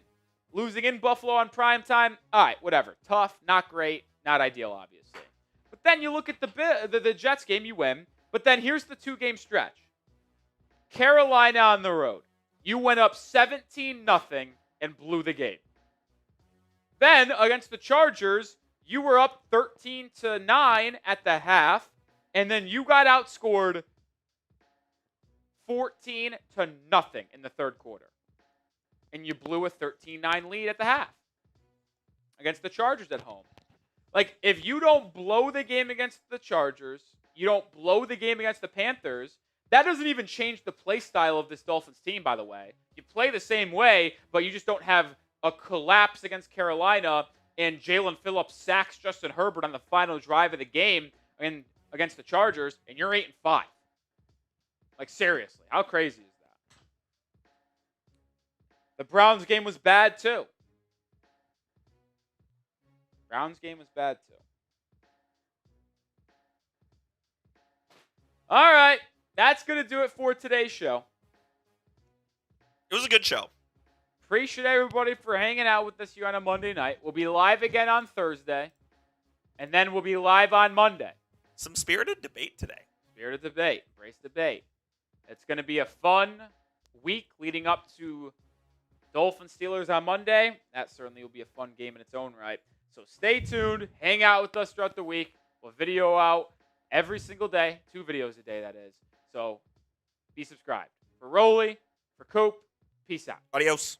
Losing in Buffalo on prime time, all right, whatever. Tough, not great, not ideal, obviously. But then you look at the Jets game, you win. But then here's the 2-game stretch. Carolina on the road. You went up 17-0 and blew the game. Then against the Chargers, you were up 13-9 at the half, and then you got outscored 14-0 in the third quarter. And you blew a 13-9 lead at the half against the Chargers at home. Like, if you don't blow the game against the Chargers, you don't blow the game against the Panthers, that doesn't even change the play style of this Dolphins team, by the way. You play the same way, but you just don't have a collapse against Carolina and Jalen Phillips sacks Justin Herbert on the final drive of the game and against the Chargers, and you're 8-5. Like, seriously, how crazy is that? The Browns game was bad, too. Browns game was bad, too. All right, that's going to do it for today's show. It was a good show. Appreciate everybody for hanging out with us here on a Monday night. We'll be live again on Thursday, and then we'll be live on Monday. Some spirited debate today. Spirited debate. Brace debate. It's going to be a fun week leading up to Dolphins Steelers on Monday. That certainly will be a fun game in its own right. So stay tuned. Hang out with us throughout the week. We'll video out every single day. 2 videos a day, that is. So be subscribed. For Rolly, for Coop, peace out. Adios.